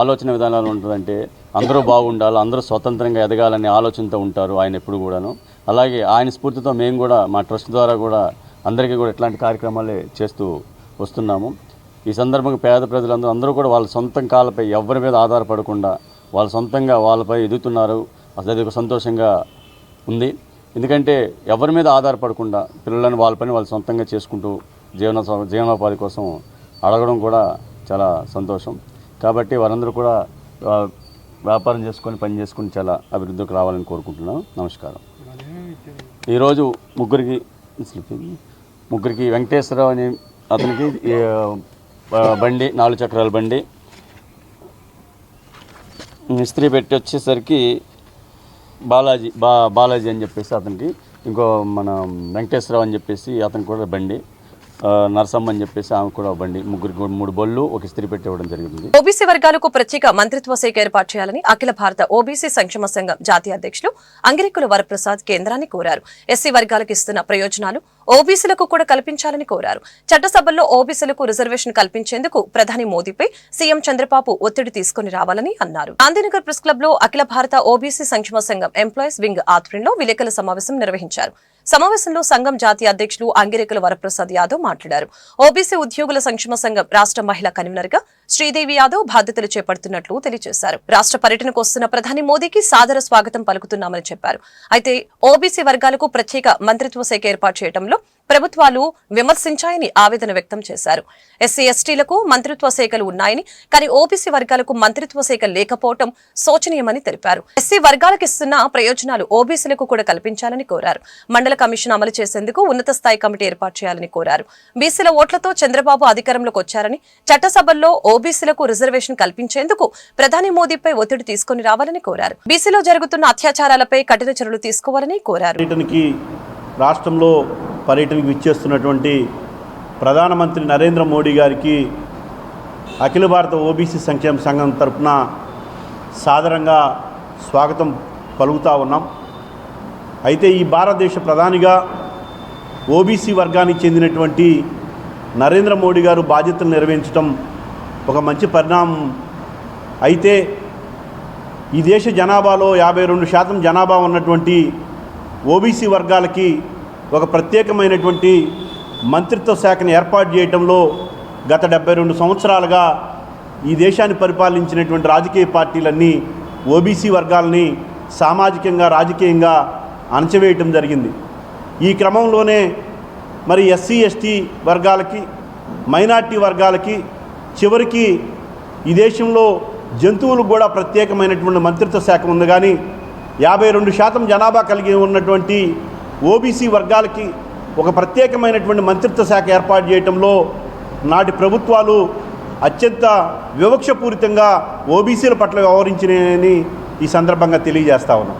ఆలోచన విధానాలు ఉంటుందంటే అందరూ బాగుండాలి, అందరూ స్వతంత్రంగా ఎదగాలనే ఆలోచనతో ఉంటారు ఆయన ఎప్పుడు కూడాను. అలాగే ఆయన స్ఫూర్తితో మేము కూడా మా ట్రస్ట్ ద్వారా కూడా అందరికీ కూడా ఇట్లాంటి కార్యక్రమాలే చేస్తూ వస్తున్నాము. ఈ సందర్భంగా పేద ప్రజలందరూ కూడా వాళ్ళ సొంతం కాళ్ళపై ఎవరి మీద ఆధారపడకుండా వాళ్ళు సొంతంగా వాళ్ళపై ఎదుగుతున్నారు. అసలు ఒక సంతోషంగా ఉంది. ఎందుకంటే ఎవరి మీద ఆధారపడకుండా పిల్లలను వాళ్ళ పని వాళ్ళు సొంతంగా చేసుకుంటూ జీవనోపాధి కోసం అడగడం కూడా చాలా సంతోషం. కాబట్టి వారందరూ కూడా వ్యాపారం చేసుకొని పని చేసుకుని చాలా అభివృద్ధికి రావాలని కోరుకుంటున్నాను. నమస్కారం. ఈరోజు ముగ్గురికి వెంకటేశ్వరరావు అనే అతనికి బండి, 4 చక్రాల బండి, ఇస్త్రీ పెట్టి వచ్చేసరికి బాలాజీ అని చెప్పేసి అతనికి, ఇంకో మన వెంకటేశ్వరరావు అని చెప్పేసి అతనికి కూడా బండి, నరసమ్మ అని చెప్పేసి ఆమె కూడా బండి, 3 బళ్ళు, 1 ఇస్త్రీ పెట్టి ఇవ్వడం జరిగింది. ఓబీసీ వర్గాలకు ప్రత్యేక మంత్రిత్వ శాఖ ఏర్పాటు చేయాలని అఖిల భారత ఓబీసీ సంక్షేమ సంఘం జాతీయ అధ్యక్షులు అంగిరెక్కుల వరప్రసాద్ కేంద్రాన్ని కోరారు. ఎస్సీ వర్గాలకు ఇస్తున్న ప్రయోజనాలు ఓబీసీలకు కూడా కల్పించాలని కోరారు. చట్టసభల్లో ఓబీసీలకు రిజర్వేషన్ కల్పించేందుకు ప్రధాని మోదీపై సీఎం చంద్రబాబు ఒత్తిడి తీసుకుని రావాలని అన్నారు. గాంధీనగర్ ప్రెస్ క్లబ్ లో అఖిల భారత ఓబీసీ సంక్షేమ సంఘం ఎంప్లాయీస్ వింగ్ ఆధ్వర్యంలో విలేకరుల సమావేశం నిర్వహించారు. సమావేశంలో సంఘం జాతీయ అధ్యక్షులు అంగిరెక్కుల వరప్రసాద్ యాదవ్ మాట్లాడారు. ఓబీసీ ఉద్యోగుల సంక్షేమ సంఘం రాష్ట్ర మహిళా కన్వీనర్ గా శ్రీదేవి యాదవ్ బాధ్యతలు చేపడుతున్నట్లు తెలియజేశారు. రాష్ట్ర పర్యటనకు వస్తున్న ప్రధాని మోదీకి సాదర స్వాగతం పలుకుతున్నామని చెప్పారు. అయితే ఓబీసీ వర్గాలకు ప్రత్యేక మంత్రిత్వ శాఖ ఏర్పాటు చేయడంలో ప్రభుత్వాలు విమర్శించాయని ఆవేదన వ్యక్తం చేశారు. ఎస్సీ ఎస్టీలకు మంత్రిత్వ శాఖలు ఉన్నాయని, కానీ ఓబీసీ వర్గాలకు మంత్రిత్వ శాఖ లేకపోవడం శోచనీయమని తెలిపారు. ఎస్సీ వర్గాలకు ఇస్తున్న ప్రయోజనాలు ఓబీసీలకు కూడా కల్పించాలని కోరారు. మండల కమిషన్ అమలు చేసేందుకు ఉన్నత స్థాయి కమిటీ ఏర్పాటు చేయాలని కోరారు. బీసీల ఓట్లతో చంద్రబాబు అధికారంలోకి వచ్చారని, చట్టసభల్లో ఓబీసీలకు రిజర్వేషన్ కల్పించేందుకు ప్రధాని మోదీపై ఒత్తిడి తీసుకుని రావాలని కోరారు. బీసీలో జరుగుతున్న అత్యాచారాలపై కఠిన చర్యలు తీసుకోవాలని కోరారు. రాష్ట్రంలో పర్యటనకు విచ్చేస్తున్నటువంటి ప్రధానమంత్రి నరేంద్ర మోడీ గారికి అఖిల భారత ఓబీసీ సంక్షేమ సంఘం తరఫున సాదరంగా స్వాగతం పలుకుతా ఉన్నాం. అయితే ఈ భారతదేశ ప్రధానిగా ఓబీసీ వర్గానికి చెందినటువంటి నరేంద్ర మోడీ గారు బాధ్యతలు నిర్వహించడం ఒక మంచి పరిణామం. అయితే ఈ దేశ జనాభాలో 52% జనాభా ఉన్నటువంటి ఓబీసీ వర్గాలకి ఒక ప్రత్యేకమైనటువంటి మంత్రిత్వ శాఖను ఏర్పాటు చేయడంలో గత 72 సంవత్సరాలుగా ఈ దేశాన్ని పరిపాలించినటువంటి రాజకీయ పార్టీలన్నీ ఓబీసీ వర్గాలని సామాజికంగా రాజకీయంగా అణచివేయటం జరిగింది. ఈ క్రమంలోనే మరి ఎస్సీ ఎస్టీ వర్గాలకి మైనార్టీ వర్గాలకి చివరికి ఈ దేశంలో జంతువులకు కూడా ప్రత్యేకమైనటువంటి మంత్రిత్వ శాఖ ఉంది. కానీ 52% జనాభా కలిగి ఉన్నటువంటి ఓబీసీ వర్గాలకి ఒక ప్రత్యేకమైనటువంటి మంత్రిత్వ శాఖ ఏర్పాటు చేయడంలో నాటి ప్రభుత్వాలు అత్యంత వివక్షపూరితంగా ఓబీసీల పట్ల వ్యవహరించినాయని ఈ సందర్భంగా తెలియజేస్తా ఉన్నాం.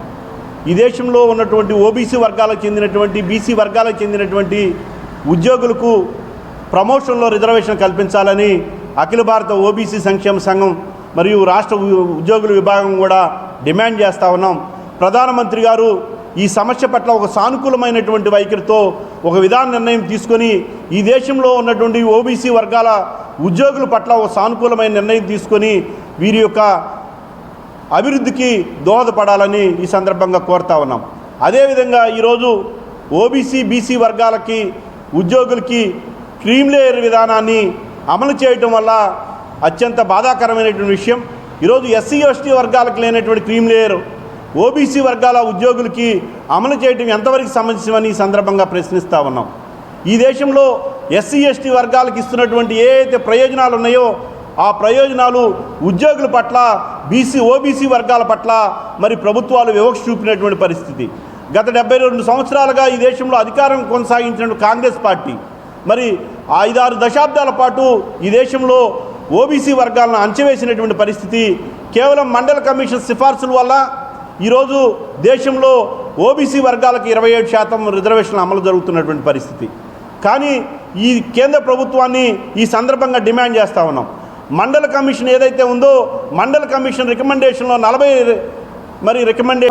ఈ దేశంలో ఉన్నటువంటి ఓబీసీ వర్గాలకు చెందినటువంటి బీసీ వర్గాలకు చెందినటువంటి ఉద్యోగులకు ప్రమోషన్లో రిజర్వేషన్ కల్పించాలని అఖిల భారత ఓబీసీ సంక్షేమ సంఘం మరియు రాష్ట్ర ఉద్యోగుల విభాగం కూడా డిమాండ్ చేస్తూ ఉన్నాం. ప్రధానమంత్రి గారు ఈ సమస్య పట్ల ఒక సానుకూలమైనటువంటి వైఖరితో ఒక విధాన నిర్ణయం తీసుకొని ఈ దేశంలో ఉన్నటువంటి ఓబీసీ వర్గాల ఉద్యోగుల పట్ల ఒక సానుకూలమైన నిర్ణయం తీసుకొని వీరి యొక్క అభివృద్ధికి దోహదపడాలని ఈ సందర్భంగా కోరుతా ఉన్నాం. అదేవిధంగా ఈరోజు ఓబీసీ బీసీ వర్గాలకి ఉద్యోగులకి క్రీమ్ లేయర్ విధానాన్ని అమలు చేయటం వల్ల అత్యంత బాధాకరమైనటువంటి విషయం. ఈరోజు ఎస్సీ ఎస్టీ వర్గాలకు లేనటువంటి క్రీమ్ లేయర్ ఓబీసీ వర్గాల ఉద్యోగులకి అమలు చేయడం ఎంతవరకు సమంజసమని ఈ సందర్భంగా ప్రశ్నిస్తూ ఉన్నాం. ఈ దేశంలో ఎస్సీ ఎస్టీ వర్గాలకు ఇస్తున్నటువంటి ఏ అయితే ప్రయోజనాలు ఉన్నాయో ఆ ప్రయోజనాలు ఉద్యోగుల పట్ల ఓబీసీ వర్గాల పట్ల మరి ప్రభుత్వాలు వివక్ష చూపినటువంటి పరిస్థితి. గత 72 సంవత్సరాలుగా ఈ దేశంలో అధికారం కొనసాగించిన కాంగ్రెస్ పార్టీ మరి 5-6 దశాబ్దాల పాటు ఈ దేశంలో ఓబీసీ వర్గాలను అణచివేసినటువంటి పరిస్థితి. కేవలం మండల కమిషన్ సిఫార్సుల వల్ల ఈరోజు దేశంలో ఓబీసీ వర్గాలకు 27% రిజర్వేషన్లు అమలు జరుగుతున్నటువంటి పరిస్థితి. కానీ ఈ కేంద్ర ప్రభుత్వాన్ని ఈ సందర్భంగా డిమాండ్ చేస్తూ ఉన్నాం. మండల కమిషన్ ఏదైతే ఉందో మండల కమిషన్ రికమెండేషన్లో 40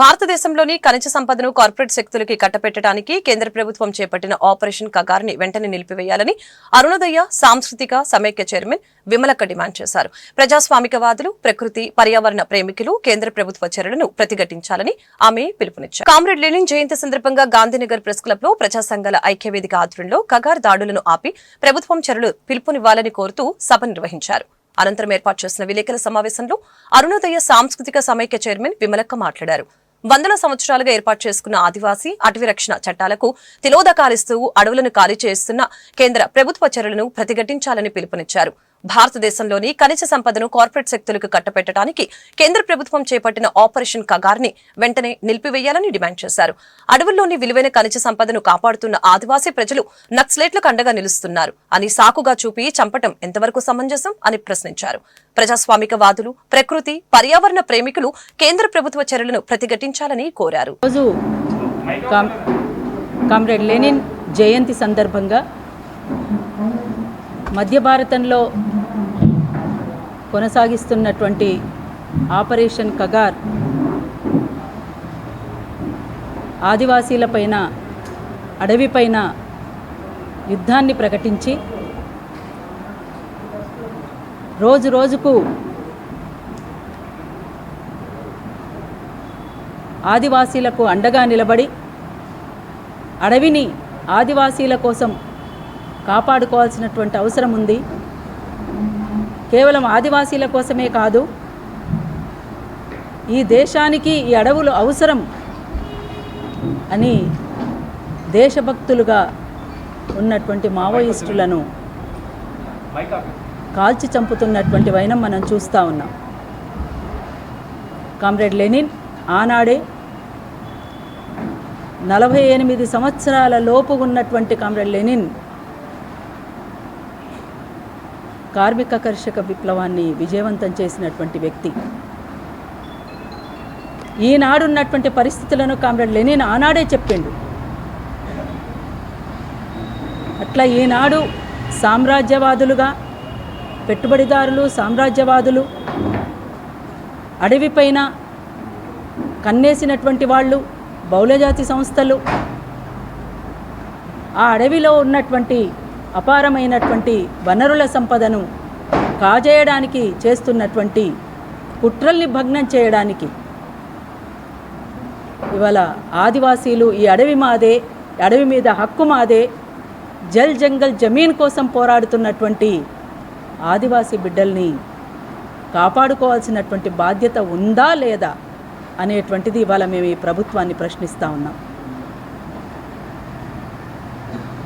భారతదేశంలోని ఖనిజ సంపదను కార్పొరేట్ శక్తులకి కట్టపెట్టడానికి కేంద్ర ప్రభుత్వం చేపట్టిన ఆపరేషన్ కగార్ని వెంటనే నిలిపివేయాలని అరుణోదయ సాంస్కృతిక సమైక్య చైర్మన్ విమలక్క డిమాండ్ చేశారు. ప్రజాస్వామికవాదులు, ప్రకృతి, పర్యావరణ ప్రేమికులు కేంద్ర ప్రభుత్వ చర్యలను ప్రతిఘటించాలని ఆమె పిలుపునిచ్చారు. కామ్రేడ్ లెనిన్ జయంతి సందర్భంగా గాంధీనగర్ ప్రెస్ క్లబ్ లో ప్రజా సంఘాల ఐక్యవేదిక ఆధ్వర్యంలో కగార్ దాడులను ఆపి ప్రభుత్వం చర్యలు పిలుపునివ్వాలని కోరుతూ సభ నిర్వహించారు. అనంతరం ఏర్పాటు చేసిన విలేకరుల సమావేశంలో అరుణోదయ సాంస్కృతిక సమైక్య చైర్మన్ విమలక్క మాట్లాడారు. 100ల సంవత్సరాలుగా ఏర్పాటు చేసుకున్న ఆదివాసీ అటవీ రక్షణ చట్టాలకు తిలోదకాలిస్తూ అడవులను ఖాళీ చేస్తున్న కేంద్ర ప్రభుత్వ చర్యలను ప్రతిఘటించాలని పిలుపునిచ్చారు. భారతదేశంలోని ఖనిజ సంపదను కార్పొరేట్ శక్తులకు కట్టపెట్టడానికి కేంద్ర ప్రభుత్వం చేపట్టిన ఆపరేషన్ కగార్ని వెంటనే నిలిపివేయాలని డిమాండ్ చేశారు. అడవుల్లోని విలువైన ఖనిజ సంపదను కాపాడుతున్న ఆదివాసీ ప్రజలు నక్సలైట్లకు అండగా నిలుస్తున్నారు అని సాకుగా చూపి చంపటం ఎంతవరకు సమంజసం అని ప్రశ్నించారు. ప్రజాస్వామికవాదులు, ప్రకృతి, పర్యావరణ ప్రేమికులు కేంద్ర ప్రభుత్వ చర్యలను ప్రతిఘటించాలని కోరారు. కామ్రేడ్ లెనిన్ జయంతి సందర్భంగా మధ్య భారతంలో కొనసాగిస్తున్నటువంటి ఆపరేషన్ కగార్ ఆదివాసీలపైన, అడవిపైన యుద్ధాన్ని ప్రకటించి రోజు రోజుకు ఆదివాసీలకు అండగా నిలబడి అడవిని ఆదివాసీల కోసం కాపాడుకోవాల్సినటువంటి అవసరం ఉంది. కేవలం ఆదివాసీల కోసమే కాదు, ఈ దేశానికి ఈ అడవులు అవసరం అని దేశభక్తులుగా ఉన్నటువంటి మావోయిస్టులను కాల్చి చంపుతున్నటువంటి వైనం మనం చూస్తూ ఉన్నాం. కామ్రేడ్ లెనిన్ ఆనాడే 48 సంవత్సరాల లోపు ఉన్నటువంటి కామ్రేడ్ లెనిన్ కార్మిక కర్షక విప్లవాన్ని విజయవంతం చేసినటువంటి వ్యక్తి. ఈనాడున్నటువంటి పరిస్థితులను కామ్రేడ్ లెనిన్ ఆనాడే చెప్పిండు. అట్లా ఈనాడు సామ్రాజ్యవాదులుగా, పెట్టుబడిదారులు, సామ్రాజ్యవాదులు అడవిపైన కన్నేసినటువంటి వాళ్ళు, బహుళజాతి సంస్థలు ఆ అడవిలో ఉన్నటువంటి అపారమైనటువంటి వనరుల సంపదను కాజేయడానికి చేస్తున్నటువంటి కుట్రల్ని భగ్నం చేయడానికి ఇవాళ ఆదివాసీలు ఈ అడవి మాదే, అడవి మీద హక్కు మాదే, జల్ జంగల్ జమీన్ కోసం పోరాడుతున్నటువంటి ఆదివాసీ బిడ్డల్ని కాపాడుకోవాల్సినటువంటి బాధ్యత ఉందా లేదా అనేటువంటిది ఇవాళ మేము ఈ ప్రభుత్వాన్ని ప్రశ్నిస్తూ ఉన్నాం.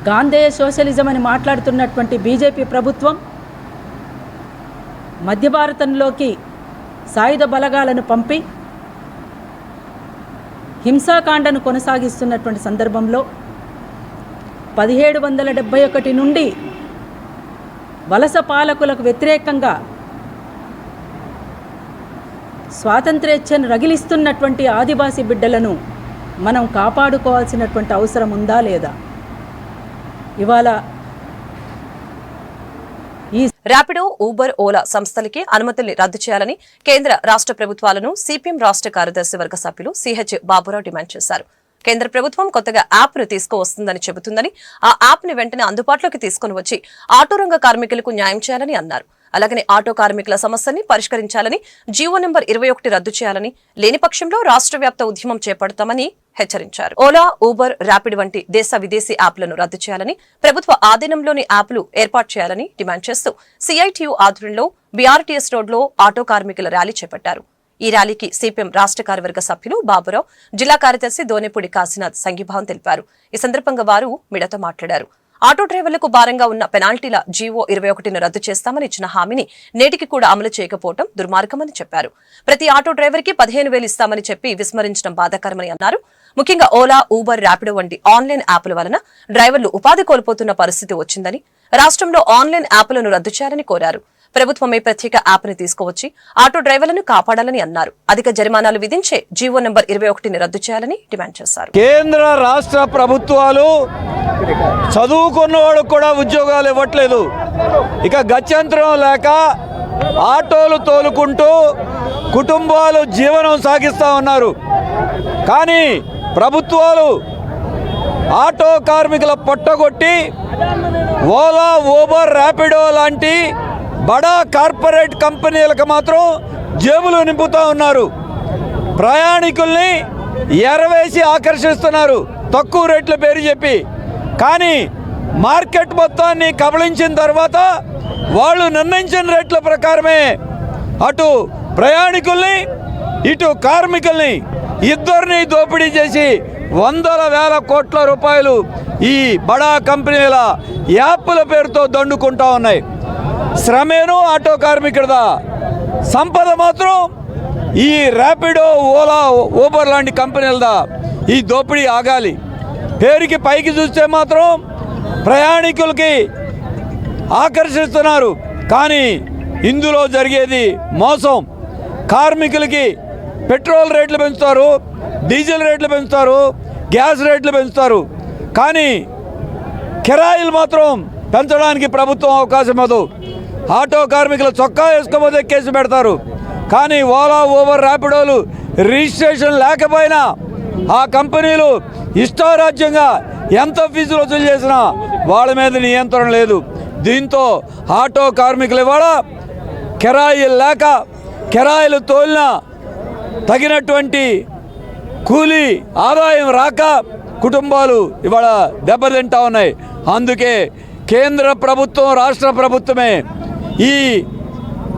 గాంధేయ సోషలిజం అని మాట్లాడుతున్నటువంటి బీజేపీ ప్రభుత్వం మధ్య భారతంలోకి సాయుధ బలగాలను పంపి హింసాకాండను కొనసాగిస్తున్నటువంటి సందర్భంలో 1771 నుండి వలస పాలకులకు వ్యతిరేకంగా స్వాతంత్ర్యేచ్ఛను రగిలిస్తున్నటువంటి ఆదివాసీ బిడ్డలను మనం కాపాడుకోవాల్సినటువంటి అవసరం ఉందా లేదా? ఇవాళ ఈ ర్యాపిడో, ఊబర్, ఓలా సంస్థలకి అనుమతుల్ని రద్దు చేయాలని కేంద్ర రాష్ట్ర ప్రభుత్వాలను సిపిఎం రాష్ట్ర కార్యదర్శి వర్గ సభ్యులు సిహెచ్ బాబురావు డిమాండ్ చేశారు. కేంద్ర ప్రభుత్వం కొత్తగా యాప్ను తీసుకువస్తుందని చెబుతుందని, ఆ యాప్ని వెంటనే అందుబాటులోకి తీసుకుని వచ్చి ఆటో రంగ కార్మికులకు న్యాయం చేయాలని అన్నారు. అలాగనే ఆటో కార్మికుల సమస్యల్ని పరిష్కరించాలని, జీవో నెంబర్ 21 రద్దు చేయాలని, లేని పక్షంలో రాష్ట్ర వ్యాప్త ఉద్యమం చేపడతామని హెచ్చరించారు. ఓలా, ఊబర్, ర్యాపిడ్ వంటి దేశ విదేశీ యాప్లను రద్దు చేయాలని, ప్రభుత్వ ఆధీనంలోని యాప్లు ఏర్పాటు చేయాలని డిమాండ్ చేస్తూ సిఐటియు ఆధ్వర్యంలో బీఆర్టీఎస్ రోడ్లో ఆటో కార్మికుల ర్యాలీ చేపట్టారు. ఈ ర్యాలీకి సిపిఎం రాష్ట్ర కార్యవర్గ సభ్యులు బాబురావు, జిల్లా కార్యదర్శి దోనేపూడి కాశీనాథ్ సంఘీభావం తెలిపారు. ఈ సందర్భంగా వారు మీడియాతో మాట్లాడారు. ఆటో డ్రైవర్లకు భారంగా ఉన్న పెనాల్టీల జీవో 21ను రద్దు చేస్తామని ఇచ్చిన హామీని నేటికి కూడా అమలు చేయకపోవడం దుర్మార్గమని చెప్పారు. ప్రతి ఆటో డ్రైవర్కి 15,000 ఇస్తామని చెప్పి విస్మరించడం బాధాకరమని అన్నారు. ముఖ్యంగా ఓలా, ఊబర్, ర్యాపిడో వంటి ఆన్లైన్ యాప్ల వలన డ్రైవర్లు ఉపాధి కోల్పోతున్న పరిస్థితి వచ్చిందని, రాష్ట్రంలో ఆన్లైన్ యాప్లను రద్దు చేయాలని కోరారు. ప్రభుత్వమే ప్రత్యేక యాప్ని తీసుకువచ్చి ఆటో డ్రైవర్లను కాపాడాలని అన్నారు. అధిక జరిమానాలు విధించే జీవో నెంబర్ 21ని రద్దు చేయాలని డిమాండ్ చేశారు. కేంద్ర రాష్ట్ర ప్రభుత్వాలు చదువుకున్నవాడు కూడా ఉద్యోగాలు ఇవ్వట్లేదు. ఇక గత్యంతరం లేక ఆటోలు తోలుకుంటూ కుటుంబాలు జీవనం సాగిస్తూ ఉన్నారు. కానీ ప్రభుత్వాలు ఆటో కార్మికుల పొట్టగొట్టి ఓలా, ఊబర్, ర్యాపిడో లాంటి బడా కార్పొరేట్ కంపెనీలకు మాత్రం జేబులు నింపుతూ ఉన్నారు. ప్రయాణికుల్ని ఎరవేసి ఆకర్షిస్తున్నారు తక్కువ రేట్ల పేరు చెప్పి. కానీ మార్కెట్ మొత్తాన్ని కబళించిన తర్వాత వాళ్ళు నిర్ణయించిన రేట్ల ప్రకారమే అటు ప్రయాణికుల్ని ఇటు కార్మికుల్ని ఇద్దరిని దోపిడీ చేసి వందల వేల కోట్ల రూపాయలు ఈ బడా కంపెనీల యాప్ల పేరుతో దండుకుంటా ఉన్నాయి. శ్రమేను ఆటో కార్మికుడిదా, సంపద మాత్రం ఈ ర్యాపిడో, ఓలా, ఊబర్ లాంటి కంపెనీలదా. ఈ దోపిడీ ఆగాలి. పేరుకి పైకి చూస్తే మాత్రం ప్రయాణికులకి ఆకర్షిస్తున్నారు, కానీ ఇందులో జరిగేది మోసం. కార్మికులకి పెట్రోల్ రేట్లు పెంచుతారు, డీజిల్ రేట్లు పెంచుతారు, గ్యాస్ రేట్లు పెంచుతారు, కానీ కిరాయిలు మాత్రం పెంచడానికి ప్రభుత్వం అవకాశం ఇవ్వదు. ఆటో కార్మికులు చొక్కా వేసుకోకపోతే కేసు పెడతారు. కానీ ఓలా, ఊబర్, ర్యాపిడోలు రిజిస్ట్రేషన్ లేకపోయినా ఆ కంపెనీలు ఇష్టారాజ్యంగా ఎంత ఫీజులు వసూలు చేసినా వాళ్ళ మీద నియంత్రణ లేదు. దీంతో ఆటో కార్మికులు ఇవాళ కిరాయిలు లేక, కిరాయిలు తోలినా తగినటువంటి కూలీ ఆదాయం రాక కుటుంబాలు ఇవాళ దెబ్బతింటా ఉన్నాయి. అందుకే కేంద్ర ప్రభుత్వం, రాష్ట్ర ప్రభుత్వమే ఈ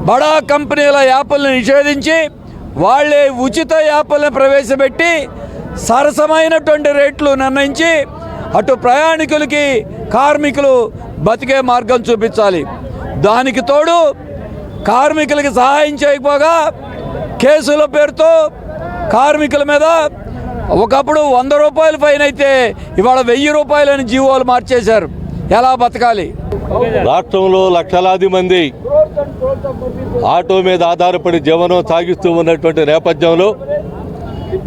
బడా కంపెనీల యాప్లను నిషేధించి వాళ్ళే ఉచిత యాప్లను ప్రవేశపెట్టి సరసమైనటువంటి రేట్లు నిర్ణయించి అటు ప్రయాణికులకి, కార్మికులు బతికే మార్గం చూపించాలి. దానికి తోడు కార్మికులకి సహాయం చేయకపోగా కేసుల పేరుతో కార్మికుల మీద ఒకప్పుడు 100 రూపాయలు ఫైన్ అయితే ఇవాళ 1000 రూపాయలని జీవోలు మార్చేశారు. ఎలా బతకాలి? రాష్ట్రంలో లక్షలాది మంది ఆటో మీద ఆధారపడి జీవనం సాగిస్తూ ఉన్నటువంటి నేపథ్యంలో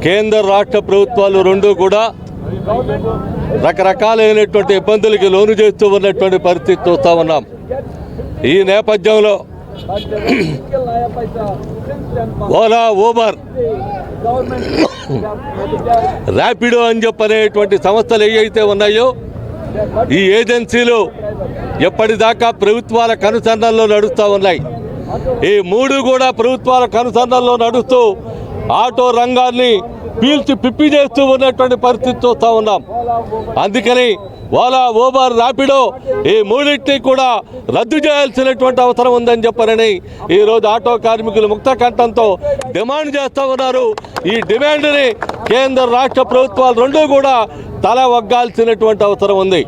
కేంద్ర రాష్ట్ర ప్రభుత్వాలు రెండూ కూడా రకరకాలైనటువంటి ఇబ్బందులకి లోను చేస్తూ ఉన్నటువంటి పరిస్థితి చూస్తూ ఉన్నాం. ఈ నేపథ్యంలో ఓలా, ఊబర్, ర్యాపిడో అని చెప్పనేటువంటి సంస్థలు ఏవైతే ఉన్నాయో ఈ ఏజెన్సీలు ఎప్పటిదాకా ప్రభుత్వాల కనుసన్నల్లో నడుస్తూ ఉన్నాయి. ఈ మూడు కూడా ప్రభుత్వాల కనుసన్నల్లో నడుస్తూ ఆటో రంగాన్ని పీల్చి పిప్పి చేస్తూ ఉన్నటువంటి పరిస్థితి చూస్తూ ఉన్నాం. అందుకని ఓలా, ఊబర్, ర్యాపిడో ఈ మూడింటిని కూడా రద్దు చేయాల్సినటువంటి అవసరం ఉందని చెప్పారని ఈరోజు ఆటో కార్మికులు ముక్త కంఠంతో డిమాండ్ చేస్తూ ఉన్నారు. ఈ డిమాండ్ని కేంద్ర రాష్ట్ర ప్రభుత్వాలు రెండూ కూడా తల వగ్గాల్సినటువంటి అవసరం ఉంది.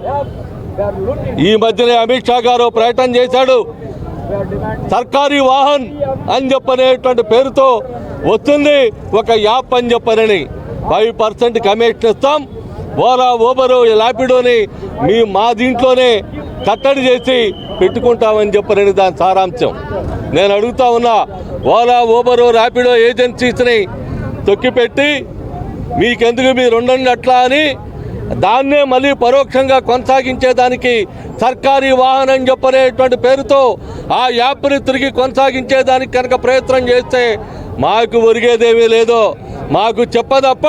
ఈ మధ్యనే అమిత్ షా గారు ప్రకటన చేశాడు, సర్కారీ వాహన్ అని చెప్పనేటువంటి పేరుతో వస్తుంది ఒక యాప్ అని చెప్పనని 5% కమిషన్ ఇస్తాం, ఓలా, ఊబరు, ర్యాపిడోని మా దీంట్లోనే కట్టడి చేసి పెట్టుకుంటామని చెప్పనని దాని సారాంశం. నేను అడుగుతా ఉన్నా, ఓలా, ఊబరు, ర్యాపిడో ఏజెన్సీస్ని తొక్కిపెట్టి మీకెందుకు మీరు ఉండండి అట్లా అని దాన్నే మళ్ళీ పరోక్షంగా కొనసాగించేదానికి సర్కారీ వాహనం అని చెప్పనేటువంటి పేరుతో ఆ యాప్ని తిరిగి కొనసాగించేదానికి కనుక ప్రయత్నం చేస్తే మాకు ఒరిగేదేమీ లేదు, మాకు చెప్పదప్ప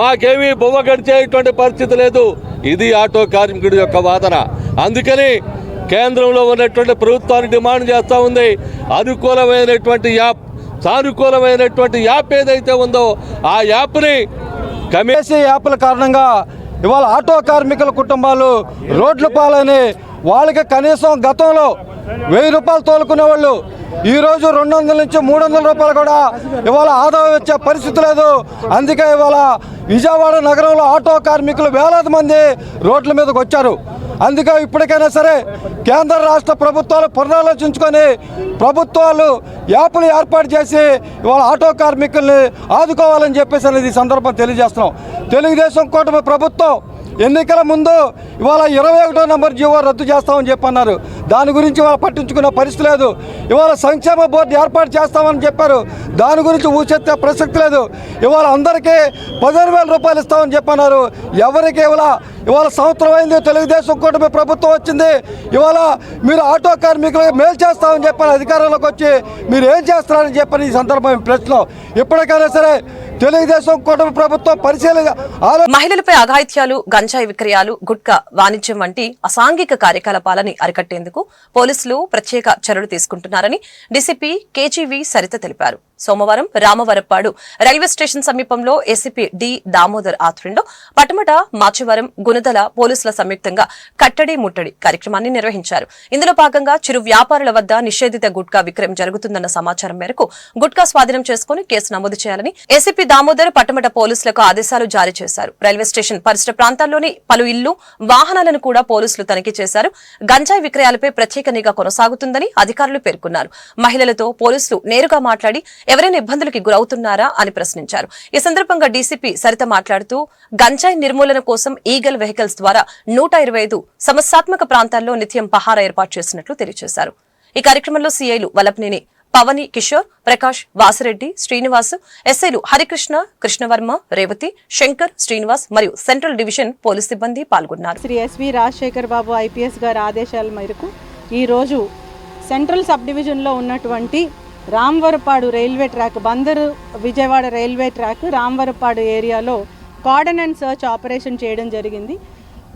మాకేమీ బొవ్వ గడిచేటువంటి పరిస్థితి లేదు. ఇది ఆటో కార్మికుడి యొక్క వాదన. అందుకని కేంద్రంలో ఉన్నటువంటి ప్రభుత్వాన్ని డిమాండ్ చేస్తూ ఉంది, అనుకూలమైనటువంటి యాప్, సానుకూలమైనటువంటి యాప్ ఏదైతే ఉందో ఆ యాప్ని కమేసీ యాప్ల కారణంగా ఇవాళ ఆటో కార్మికుల కుటుంబాలు రోడ్ల పాలని, వాళ్ళకి కనీసం గతంలో 1000 రూపాయలు తోలుకునే వాళ్ళు ఈరోజు 200 నుంచి 300 రూపాయలు కూడా ఇవాళ ఆదాయం వచ్చే పరిస్థితి లేదు. అందుకే ఇవాళ విజయవాడ నగరంలో ఆటో కార్మికులు వేలాది మంది రోడ్ల మీదకి వచ్చారు. అందుకే ఇప్పటికైనా సరే కేంద్ర రాష్ట్ర ప్రభుత్వాలు పునరాలోచించుకొని ప్రభుత్వాలు యాప్లు ఏర్పాటు చేసి ఇవాళ ఆటో కార్మికుల్ని ఆదుకోవాలని చెప్పేసి అనేది ఈ సందర్భం తెలియజేస్తున్నాం. తెలుగుదేశం కూటమి ప్రభుత్వం ఎన్నికల ముందు ఇవాళ 21వ నంబర్ జీవో రద్దు చేస్తామని చెప్పన్నారు. దాని గురించి ఇవాళ పట్టించుకునే పరిస్థితి లేదు. ఇవాళ సంక్షేమ బోర్డు ఏర్పాటు చేస్తామని చెప్పారు, దాని గురించి ఊచెత్తే ప్రసక్తి లేదు. ఇవాళ అందరికీ 15,000 రూపాయలు ఇస్తామని చెప్పన్నారు. ఎవరికి ఇవాళ సంవత్సరం అయింది తెలుగుదేశం కూటమి ప్రభుత్వం వచ్చింది, ఇవాళ మీరు ఆటో కార్మికులకు మేలు చేస్తామని చెప్పారు. అధికారంలోకి వచ్చి మీరు ఏం చేస్తారని చెప్పని ఈ సందర్భం ప్రశ్న. ఇప్పటికైనా సరే తెలుగుదేశం కూటమి ప్రభుత్వం మహిళలపై అఘాయిత్యాలు, గంజాయి విక్రయాలు, గుట్కా వాణిజ్యం వంటి అసాంఘిక కార్యకలాపాలని అరికట్టేందుకు పోలీసులు ప్రత్యేక చర్యలు తీసుకుంటున్నారని డీసీపీ కేజీవీ సరిత తెలిపారు. సోమవారం రామవరప్పాడు రైల్వే స్టేషన్ సమీపంలో ఏసీపీ డి దామోదర్ ఆధ్వర్యంలో పటమట, మాచివరం, గుణదల పోలీసుల సంయుక్తంగా కట్టడి ముట్టడి కార్యక్రమాన్ని నిర్వహించారు. ఇందులో భాగంగా చిరు వ్యాపారుల వద్ద నిషేధిత గుట్కా విక్రయం జరుగుతుందన్న సమాచారం మేరకు గుట్కా స్వాధీనం చేసుకుని కేసు నమోదు చేయాలని ఏసీపీ దామోదర్ పటమట పోలీసులకు ఆదేశాలు జారీ చేశారు. రైల్వే స్టేషన్ పరిసర ప్రాంతాల్లోని పలు ఇళ్లు, వాహనాలను కూడా పోలీసులు తనిఖీ చేశారు. గంజాయి విక్రయాలపై ప్రత్యేక నిఘా కొనసాగుతుందని అధికారులు పేర్కొన్నారు. మహిళలతో పోలీసులు నేరుగా మాట్లాడి ఎవరైనా ఇబ్బందులకి గురవుతున్నారా అని ప్రశ్నించారు. ఈ సందర్భంగా డీసీపీ సరిత మాట్లాడుతూ గంజాయి నిర్మూలన కోసం ఈగల్ వెహికల్స్ ద్వారా 125 సమస్యాత్మక ప్రాంతాల్లో నిత్యం పహారా ఏర్పాటు చేసినట్లు తెలియజేశారు. ఈ కార్యక్రమంలో సీఐలు వలపనేని పవని కిషోర్, ప్రకాష్, వాసిరెడ్డి, శ్రీనివాస్, ఎస్ఐలు హరికృష్ణ, కృష్ణవర్మ, రేవతి, శంకర్, శ్రీనివాస్ మరియు సెంట్రల్ డివిజన్ పోలీస్ సిబ్బంది పాల్గొన్నారు. శ్రీ ఎస్వి రాజశేఖర్ బాబు ఐపీఎస్ గారి ఆదేశాల మేరకు ఈరోజు సెంట్రల్ సబ్ డివిజన్లో ఉన్నటువంటి Ramavarapadu railway track, Bandar Vijayawada railway track Ramavarapadu ఏరియాలో కార్డన్ అండ్ సర్చ్ ఆపరేషన్ చేయడం జరిగింది.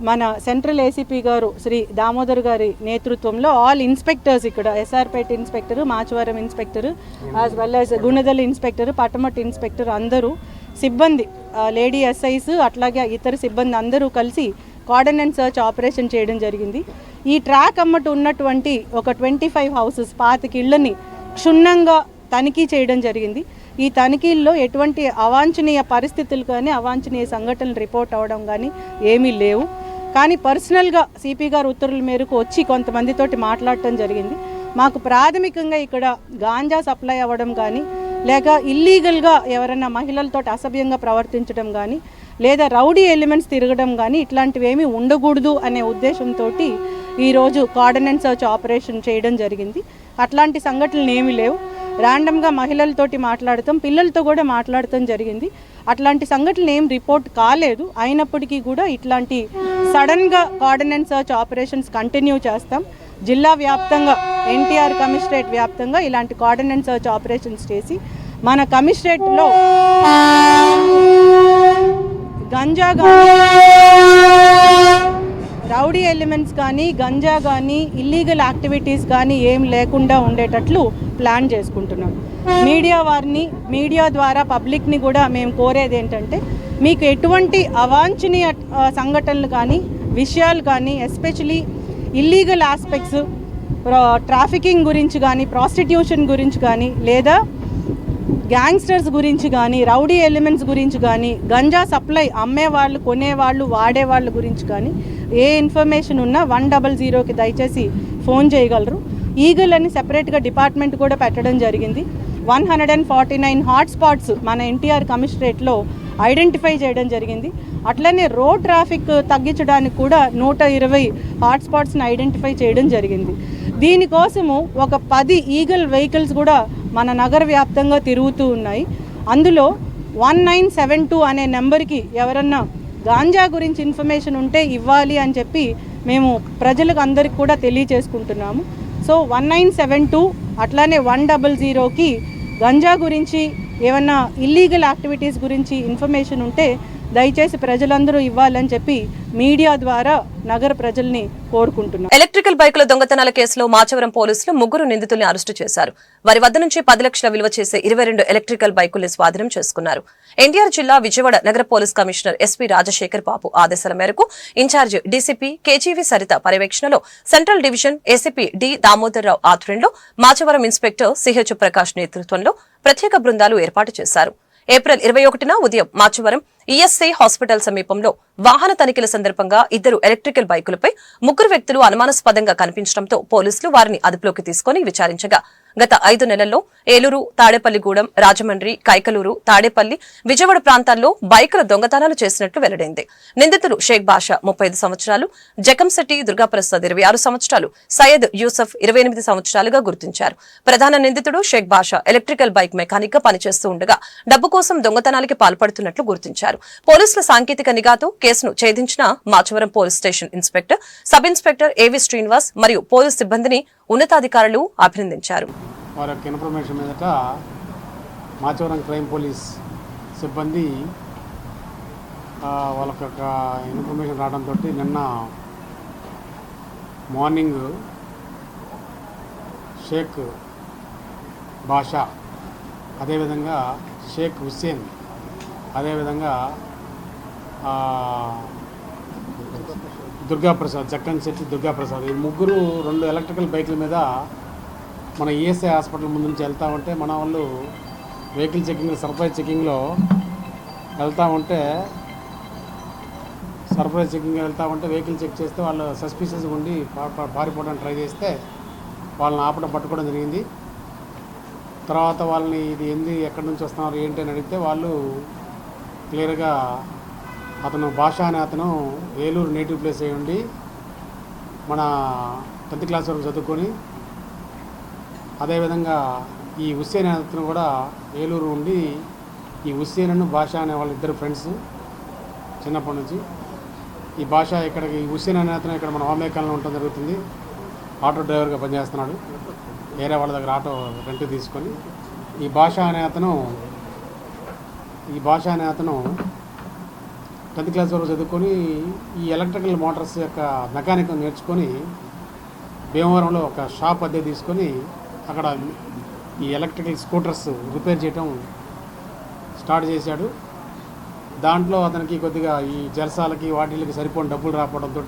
మన సెంట్రల్ ఏసీపీ గారు శ్రీ దామోదర్ గారి నేతృత్వంలో ఆల్ ఇన్స్పెక్టర్స్, ఇక్కడ SR Peta inspector, Machavaram inspector, as well as Gunadala inspector, Patamata inspector అందరూ సిబ్బంది, లేడీ ఎస్ఐస్ అట్లాగే ఇతర సిబ్బంది అందరూ కలిసి కార్డన్ అండ్ సర్చ్ ఆపరేషన్ చేయడం జరిగింది. ఈ ట్రాక్ అమ్మట ఉన్నటువంటి ఒక 25 హౌసెస్, 25 ఇళ్లని క్షుణ్ణంగా తనిఖీ చేయడం జరిగింది. ఈ తనిఖీల్లో ఎటువంటి అవాంఛనీయ పరిస్థితులు కానీ, అవాంఛనీయ సంఘటనలు రిపోర్ట్ అవ్వడం కానీ ఏమీ లేవు. కానీ పర్సనల్గా సిపి గారు ఉత్తర్వుల మేరకు వచ్చి కొంతమందితోటి మాట్లాడటం జరిగింది. మాకు ప్రాథమికంగా ఇక్కడ గాంజా సప్లై అవ్వడం కానీ, లేక ఇల్లీగల్గా ఎవరైనా మహిళలతో అసభ్యంగా ప్రవర్తించడం కానీ, లేదా రౌడీ ఎలిమెంట్స్ తిరగడం కానీ ఇట్లాంటివి ఏమీ ఉండకూడదు అనే ఉద్దేశంతో ఈరోజు కార్డన్ అండ్ సర్చ్ ఆపరేషన్ చేయడం జరిగింది. అట్లాంటి సంఘటనలు ఏమీ లేవు. ర్యాండమ్గా మహిళలతోటి మాట్లాడతాం, పిల్లలతో కూడా మాట్లాడటం జరిగింది. అట్లాంటి సంఘటనలు ఏం రిపోర్ట్ కాలేదు. అయినప్పటికీ కూడా ఇట్లాంటి సడన్గా cordon and search operations continue చేస్తాం. జిల్లా వ్యాప్తంగా, ఎన్టీఆర్ కమిషనరేట్ వ్యాప్తంగా ఇలాంటి కార్డన్ అండ్ సర్చ్ ఆపరేషన్స్ చేసి మన కమిషనరేట్లో గంజా రౌడీ ఎలిమెంట్స్ కానీ గంజా కానీ ఇల్లీగల్ యాక్టివిటీస్ కానీ ఏం లేకుండా ఉండేటట్లు ప్లాన్ చేసుకుంటున్నాం. మీడియా ద్వారా పబ్లిక్ని కూడా మేము కోరేది ఏంటంటే మీకు ఎటువంటి అవాంఛనీయ సంఘటనలు కానీ విషయాలు కానీ ఎస్పెషలీ ఇల్లీగల్ ఆస్పెక్ట్స్ ట్రాఫికింగ్ గురించి కానీ ప్రాస్టిట్యూషన్ గురించి కానీ లేదా గ్యాంగ్స్టర్స్ గురించి కానీ రౌడీ ఎలిమెంట్స్ గురించి కానీ గంజా సప్లై అమ్మేవాళ్ళు కొనేవాళ్ళు వాడేవాళ్ళ గురించి కానీ ఏ ఇన్ఫర్మేషన్ ఉన్నా 100కి దయచేసి ఫోన్ చేయగలరు. ఈగల్ అని సెపరేట్గా డిపార్ట్మెంట్ కూడా పెట్టడం జరిగింది. 149 హాట్స్పాట్స్ మన ఎన్టీఆర్ కమిషనరేట్లో ఐడెంటిఫై చేయడం జరిగింది. అట్లనే రోడ్ ట్రాఫిక్ తగ్గించడానికి కూడా 120 హాట్స్పాట్స్ని ఐడెంటిఫై చేయడం జరిగింది. దీనికోసము ఒక 10 ఈగల్ వెహికల్స్ కూడా మన నగర వ్యాప్తంగా తిరుగుతూ ఉన్నాయి. అందులో 1972 అనే నెంబర్కి ఎవరన్నా గాంజా గురించి ఇన్ఫర్మేషన్ ఉంటే ఇవ్వాలి అని చెప్పి మేము ప్రజలకు అందరికి కూడా తెలియచేసుకుంటున్నాము. సో 1972 అట్లానే 100కి గంజా గురించి ఏమన్నా ఇల్లీగల్ యాక్టివిటీస్ గురించి ఇన్ఫర్మేషన్ ఉంటే దయచేసి ప్రజలందరూ ఇవ్వాలని చెప్పి మీడియా ద్వారా నగర ప్రజల్ని కోరుకుంటున్నాం. ఎలక్ట్రికల్ బైకుల దొంగతనాల కేసులో మాచవరం పోలీసులు 3 నిందితుల్ని అరెస్టు చేశారు. వారి వద్ద నుంచి 10 లక్షల విలువ చేసే 22 ఎలక్ట్రికల్ బైకుల్ని స్వాధీనం చేసుకున్నారు. ఎన్టీఆర్ జిల్లా విజయవాడ నగర police commissioner SP Rajasekhar Babu ఆదేశాల మేరకు ఇన్ఛార్జ్ డీసీపీ కేజీవీ సరిత పర్యవేక్షణలో central division ACP D Damodar Rao ఆధ్వర్యంలో మాచవరం ఇన్స్పెక్టర్ సిహెచ్ ప్రకాష్ నేతృత్వంలో ప్రత్యేక బృందాలు ఏర్పాటు చేశారు. ఏప్రిల్ 21న ఉదయం మాచవరం ఈఎస్ఐ హాస్పిటల్ సమీపంలో వాహన తనిఖీల సందర్భంగా 2 ఎలక్ట్రికల్ బైకులపై 3 వ్యక్తులు అనుమానాస్పదంగా కనిపించడంతో పోలీసులు వారిని అదుపులోకి తీసుకుని విచారించగా గత 5 నెలల్లో ఏలూరు, తాడేపల్లిగూడెం, రాజమండ్రి, కైకలూరు, తాడేపల్లి, విజయవాడ ప్రాంతాల్లో బైకుల దొంగతనాలు చేసినట్లు వెల్లడైంది. నిందితులు షేక్ బాషా 35 సంవత్సరాలు, జకంశెట్టి దుర్గాప్రసాద్ 26 సంవత్సరాలు, సయ్యద్ యూసఫ్ 28 సంవత్సరాలుగా గుర్తించారు. ప్రధాన నిందితుడు షేక్ బాషా ఎలక్ట్రికల్ బైక్ మెకానిక్ గా పనిచేస్తూ ఉండగా డబ్బు కోసం దొంగతనాలకి పాల్పడుతున్నట్లు గుర్తించారు. పోలీసుల సాంకేతిక నిఘాతో కేసును ఛేదించిన Machavaram police station inspector, sub inspector AV Srinivas మరియు పోలీస్ సిబ్బందిని ఉన్నతాధికారులు అభినందించారు. వారి యొక్క ఇన్ఫర్మేషన్ మీదట మాచవరం క్రైమ్ పోలీస్ సిబ్బంది వాళ్ళకి ఒక ఇన్ఫర్మేషన్ రావడంతో నిన్న మార్నింగ్ షేక్ బాషా, అదేవిధంగా షేక్ హుస్సేన్, అదేవిధంగా దుర్గాప్రసాద్, జక్కన్శెట్టి దుర్గాప్రసాద్, ఈ 3 2 ఎలక్ట్రికల్ బైకుల మీద మన ఈఎస్ఐ హాస్పిటల్ ముందు నుంచి వెళ్తూ ఉంటే మన వాళ్ళు వెహికల్ చెకింగ్, సర్ప్రైజ్ చెకింగ్లో వెళ్తూ ఉంటే వెహికల్ చెక్ చేస్తే వాళ్ళు సస్పిషియస్గా ఉండి పారిపోవడానికి ట్రై చేస్తే వాళ్ళని ఆపడం పట్టుకోవడం జరిగింది. తర్వాత వాళ్ళని ఇది ఎక్కడి నుంచి వస్తున్నారు ఏంటి అని అడిగితే వాళ్ళు క్లియర్గా అతను బాషా అనే అతను ఏలూరు నేటివ్ ప్లేస్ అయ్యి ఉండి మన 10th క్లాస్ వరకు చదువుకొని, అదేవిధంగా ఈ హుస్సేన్ అనే అతను కూడా ఏలూరు ఉండి, ఈ హుస్సేన్ బాషా అనే వాళ్ళ 2 ఫ్రెండ్స్ చిన్నప్పటి నుంచి. ఈ బాషా ఇక్కడికి, ఈ హుస్సేన్ అనే అతను ఇక్కడ మన హోమేకాలంలో ఉండటం జరుగుతుంది. ఆటో డ్రైవర్గా పనిచేస్తున్నాడు. వేరే వాళ్ళ దగ్గర ఆటో రెంట్ తీసుకొని ఈ బాషా అనే అతను 10th క్లాస్ వరకు చదువుకొని ఈ ఎలక్ట్రికల్ మోటార్స్ యొక్క మెకానిక్ నేర్చుకొని భీమవరంలో ఒక షాప్ అద్దె తీసుకొని అక్కడ ఈ ఎలక్ట్రికల్ స్కూటర్స్ రిపేర్ చేయటం స్టార్ట్ చేశాడు. దాంట్లో అతనికి కొద్దిగా ఈ జలసాలకి వాటికి సరిపోని డబ్బులు రాకపోవడంతో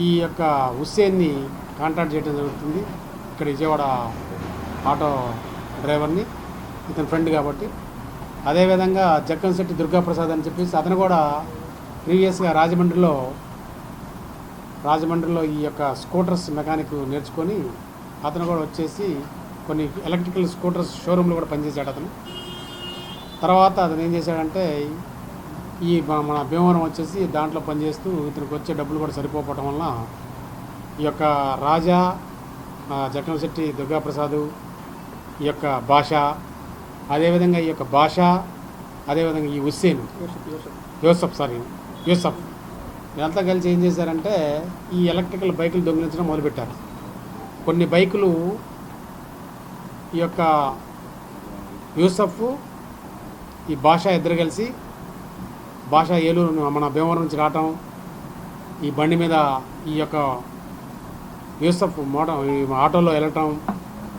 ఈ యొక్క హుస్సేన్ని కాంటాక్ట్ చేయడం జరుగుతుంది. ఇక్కడ విజయవాడ ఆటో డ్రైవర్ని, ఇతని ఫ్రెండ్ కాబట్టి. అదేవిధంగా జక్కన్శెట్టి దుర్గాప్రసాద్ అని చెప్పేసి అతను కూడా ప్రీవియస్గా రాజమండ్రిలో ఈ యొక్క స్కూటర్స్ మెకానిక్ నేర్చుకొని అతను కూడా వచ్చేసి కొన్ని ఎలక్ట్రికల్ స్కూటర్స్ షోరూంలో కూడా పనిచేశాడు అతను. తర్వాత అతను ఏం చేశాడంటే ఈ మన భీమవరం వచ్చేసి దాంట్లో పనిచేస్తూ ఇతనికి వచ్చే డబ్బులు కూడా సరిపోవటం వలన ఈ యొక్క రాజా, జక్కనశెట్టి దుర్గాప్రసాద్, ఈ యొక్క బాషా, అదేవిధంగా ఈ యొక్క బాషా, అదేవిధంగా ఈ హుస్సేన్, యూసఫ్ వీళ్ళంతా కలిసి ఏం చేశారంటే ఈ ఎలక్ట్రికల్ బైకులు దొంగిలించడం మొదలుపెట్టారు. కొన్ని బైకులు ఈ యొక్క యూసఫ్, ఈ బాషా ఇద్దరు కలిసి, బాషా ఏలూరు మన భీమవరం నుంచి రావటం, ఈ బండి మీద ఈ యొక్క యూసఫ్ ఈ ఆటోలో వెళ్ళటం,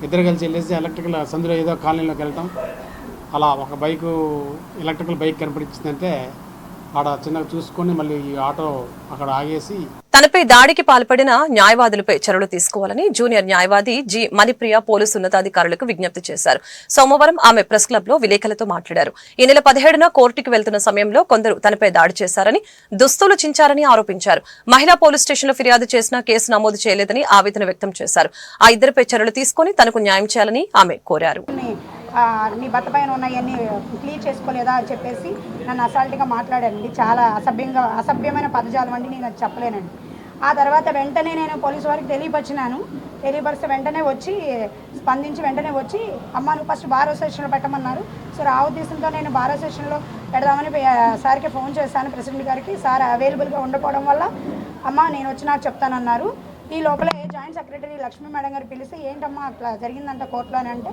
ఇద్దరు కలిసి వెళ్ళేసి ఎలక్ట్రికల్ సందులో ఏదో కాలనీలోకి వెళ్ళటం, అలా ఒక బైకు ఎలక్ట్రికల్ బైక్ కనపడించిందంటే ఆడ చిన్నగా చూసుకొని మళ్ళీ ఈ ఆటో అక్కడ ఆగేసి తనపై దాడికి పాల్పడిన న్యాయవాదులపై చర్యలు తీసుకోవాలని జూనియర్ న్యాయవాది జి మణిప్రియ పోలీసు ఉన్నతాధికారులకు విజ్ఞప్తి చేశారు. సోమవారం ఆమె ప్రెస్ క్లబ్ లో విలేకరులతో మాట్లాడారు. ఈ నెల 17న కోర్టుకు వెళ్తున్న సమయంలో కొందరు తనపై దాడి చేశారని, దుస్తులు చించారని ఆరోపించారు. మహిళా పోలీస్ స్టేషన్లో ఫిర్యాదు చేసినా కేసు నమోదు చేయలేదని ఆవేదన వ్యక్తం చేశారు. ఆ ఇద్దరిపై చర్యలు తీసుకుని తనకు న్యాయం చేయాలని ఆమె కోరారు. నీ భర్త పైన ఉన్నాయన్నీ క్లియర్ చేసుకోలేదా అని చెప్పేసి నన్ను అసాల్ట్గా మాట్లాడానండి. చాలా అసభ్యమైన పదజాలం అండి, నేను అది చెప్పలేనండి. ఆ తర్వాత వెంటనే నేను పోలీసు వారికి తెలియపరిస్తే వెంటనే వచ్చి స్పందించి వెంటనే వచ్చి అమ్మ నువ్వు ఫస్ట్ బార్ అసోసియేషన్లో పెట్టమన్నారు. సో ఆ ఉద్దేశంతో నేను బార్ అసోసియేషన్లో పెడదామని సార్కి ఫోన్ చేశాను, ప్రెసిడెంట్ గారికి. సార్ అవైలబుల్గా ఉండకపోవడం వల్ల అమ్మ నేను వచ్చి నాకు చెప్తానన్నారు. ఈ లోపలే జాయింట్ సెక్రటరీ లక్ష్మీ మేడం గారు పిలిస్తే ఏంటమ్మా అట్లా జరిగిందంట కోర్టులో అని అంటే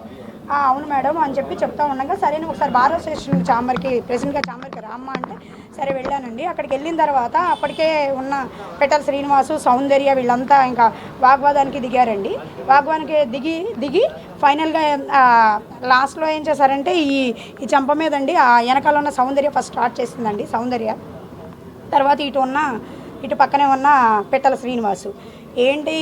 అవును మేడం అని చెప్పి చెప్తా ఉండగా సరే నువ్వు ఒకసారి బార్ అసోసియేషన్ ఛాంబర్కి ప్రెసిడెంట్ గారు ఛాంబర్కి రామ్మా అంటే సరే వెళ్ళానండి. అక్కడికి వెళ్ళిన తర్వాత అప్పటికే ఉన్న పెట్టల శ్రీనివాసు, సౌందర్య వీళ్ళంతా ఇంకా వాగ్వాదానికి దిగారండి. వాగ్వాదానికి దిగి ఫైనల్గా లాస్ట్లో ఏం చేశారంటే ఈ చెంప మీదండి ఆ వెనకాల ఉన్న సౌందర్య ఫస్ట్ స్టార్ట్ చేసిందండి. సౌందర్య తర్వాత ఇటు పక్కనే ఉన్న పెట్టల శ్రీనివాసు ఏంటి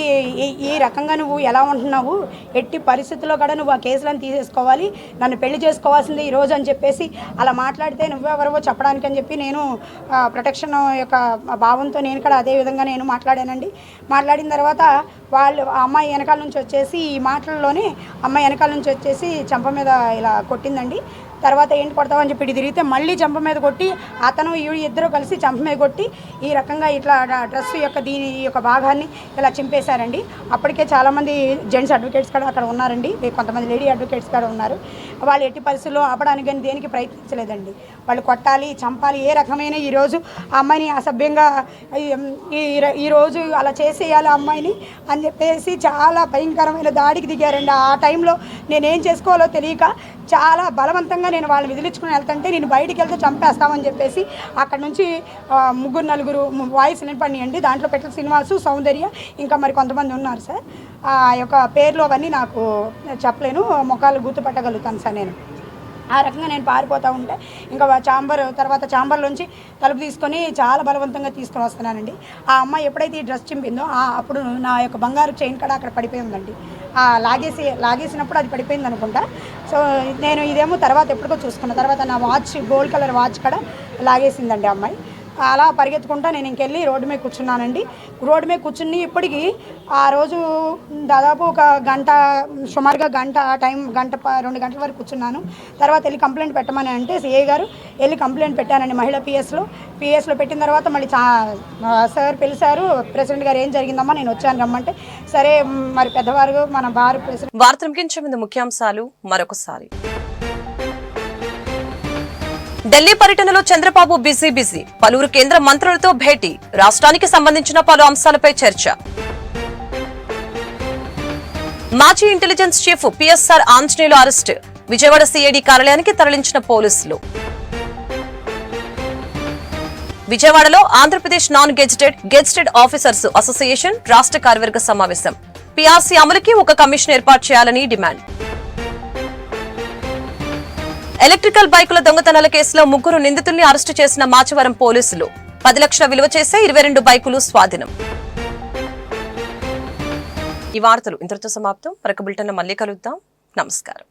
ఈ రకంగా నువ్వు ఎలా ఉంటున్నావు, ఎట్టి పరిస్థితుల్లో కూడా నువ్వు ఆ కేసులను తీసేసుకోవాలి, నన్ను పెళ్లి చేసుకోవాల్సిందే ఈరోజు అని చెప్పేసి అలా మాట్లాడితే నువ్వెవరవో చెప్పడానికి అని చెప్పి నేను ప్రొటెక్షన్ యొక్క భావంతో నేను కూడా అదే విధంగా నేను మాట్లాడానండి. మాట్లాడిన తర్వాత వాళ్ళు అమ్మాయి వెనకాల నుంచి వచ్చేసి ఈ మాటల్లోనే అమ్మాయి వెనకాల నుంచి వచ్చేసి చెంప మీద ఇలా కొట్టిందండి. తర్వాత ఏంటి కొడతావని చెప్పి ఇటు తిరిగితే మళ్ళీ చెంప మీద కొట్టి అతను ఇద్దరు కలిసి చెంప మీద కొట్టి ఈ రకంగా ఇట్లా డ్రెస్ యొక్క దీని యొక్క భాగాన్ని ఇలా చింపేశారండి. అప్పటికే చాలామంది జెంట్స్ అడ్వకేట్స్ కూడా అక్కడ ఉన్నారండి, కొంతమంది లేడీ అడ్వకేట్స్ కూడా ఉన్నారు. వాళ్ళు ఎట్టి పరిస్థితుల్లో ఆపడానికి కానీ దేనికి ప్రయత్నించలేదండి. వాళ్ళు కొట్టాలి, చంపాలి, ఏ రకమైన ఈరోజు ఆ అమ్మాయిని అసభ్యంగా ఈరోజు అలా చేసేయాలి ఆ అమ్మాయిని అని చెప్పేసి చాలా భయంకరమైన దాడికి దిగారండి. ఆ టైంలో నేనేం చేసుకోవాలో తెలియక చాలా బలవంతంగా నేను వాళ్ళని విదిలించుకుని వెళ్తుంటే నేను బయటికి వెళ్తే చంపేస్తామని చెప్పేసి అక్కడ నుంచి 3-4 వాయిస్ వినపడినాయండి. దాంట్లో పెట్టల శ్రీనివాసు, సౌందర్య ఇంకా మరి కొంతమంది ఉన్నారు సార్. ఆ యొక్క పేర్లు అవన్నీ నాకు చెప్పలేను, ముఖాలు గుర్తుపట్టగలుగుతాను సార్ నేను. ఆ రకంగా నేను పారిపోతూ ఉంటే ఇంకా ఛాంబర్లోంచి తలుపు తీసుకొని చాలా బలవంతంగా తీసుకొని వస్తున్నానండి. ఆ అమ్మాయి ఎప్పుడైతే ఈ డ్రెస్ చింపిందో అప్పుడు నా యొక్క బంగారు చైన్ కూడా అక్కడ పడిపోయి ఉందండి. లాగేసినప్పుడు అది పడిపోయింది అనుకుంటా. సో నేను ఇదేమో తర్వాత ఎప్పటికో చూసుకున్న తర్వాత నా వాచ్, గోల్డ్ కలర్ వాచ్ కూడా లాగేసిందండి అమ్మాయి. అలా పరిగెత్తుకుంటా నేను ఇంకెళ్ళి రోడ్డు మీద కూర్చున్నానండి. రోడ్డు మీద కూర్చుని ఇప్పటికీ ఆ రోజు దాదాపు ఒక గంట, సుమారుగా గంట 2 గంటల వరకు కూర్చున్నాను. తర్వాత వెళ్ళి కంప్లైంట్ పెట్టమని అంటే సిఐ గారు వెళ్ళి కంప్లైంట్ పెట్టానండి మహిళా పిఎస్లో పెట్టిన తర్వాత మళ్ళీ సార్ పిలిచారు. ప్రెసిడెంట్ గారు ఏం జరిగిందమ్మా నేను వచ్చాను రమ్మంటే సరే మరి పెద్దవారు మన బార్ ప్రెసిడెంట్. వార్తలు ముగించే ముందు ముఖ్యాంశాలు మరొకసారి. ఢిల్లీ పర్యటనలో చంద్రబాబు బిజీ. పలువురు కేంద్ర మంత్రులతో భేటీ. రాష్ట్రానికి సంబంధించిన పలు అంశాలపై చర్చ. మాజీ intelligence chief PSR Anjaneyulu arrest. Vijayawada CID కార్యాలయానికి తరలించిన పోలీసులు. విజయవాడలో Andhra Pradesh non gazetted officers association రాష్ట్ర కార్యవర్గ సమావేశం. పీఆర్సీ అమలుకి ఒక కమిషన్ ఏర్పాటు చేయాలని డిమాండ్. ఎలక్ట్రికల్ బైకుల దొంగతనాల కేసులో 3 నిందితుల్ని అరెస్టు చేసిన మాచవరం పోలీసులు. 10 లక్షల విలువ చేసే 22 బైకులు స్వాధీనం. ఈ వార్తలు ఇంతటితో సమాప్తం. మరొక బులెటిన్లో మళ్ళీ కలుద్దాం. నమస్కారం.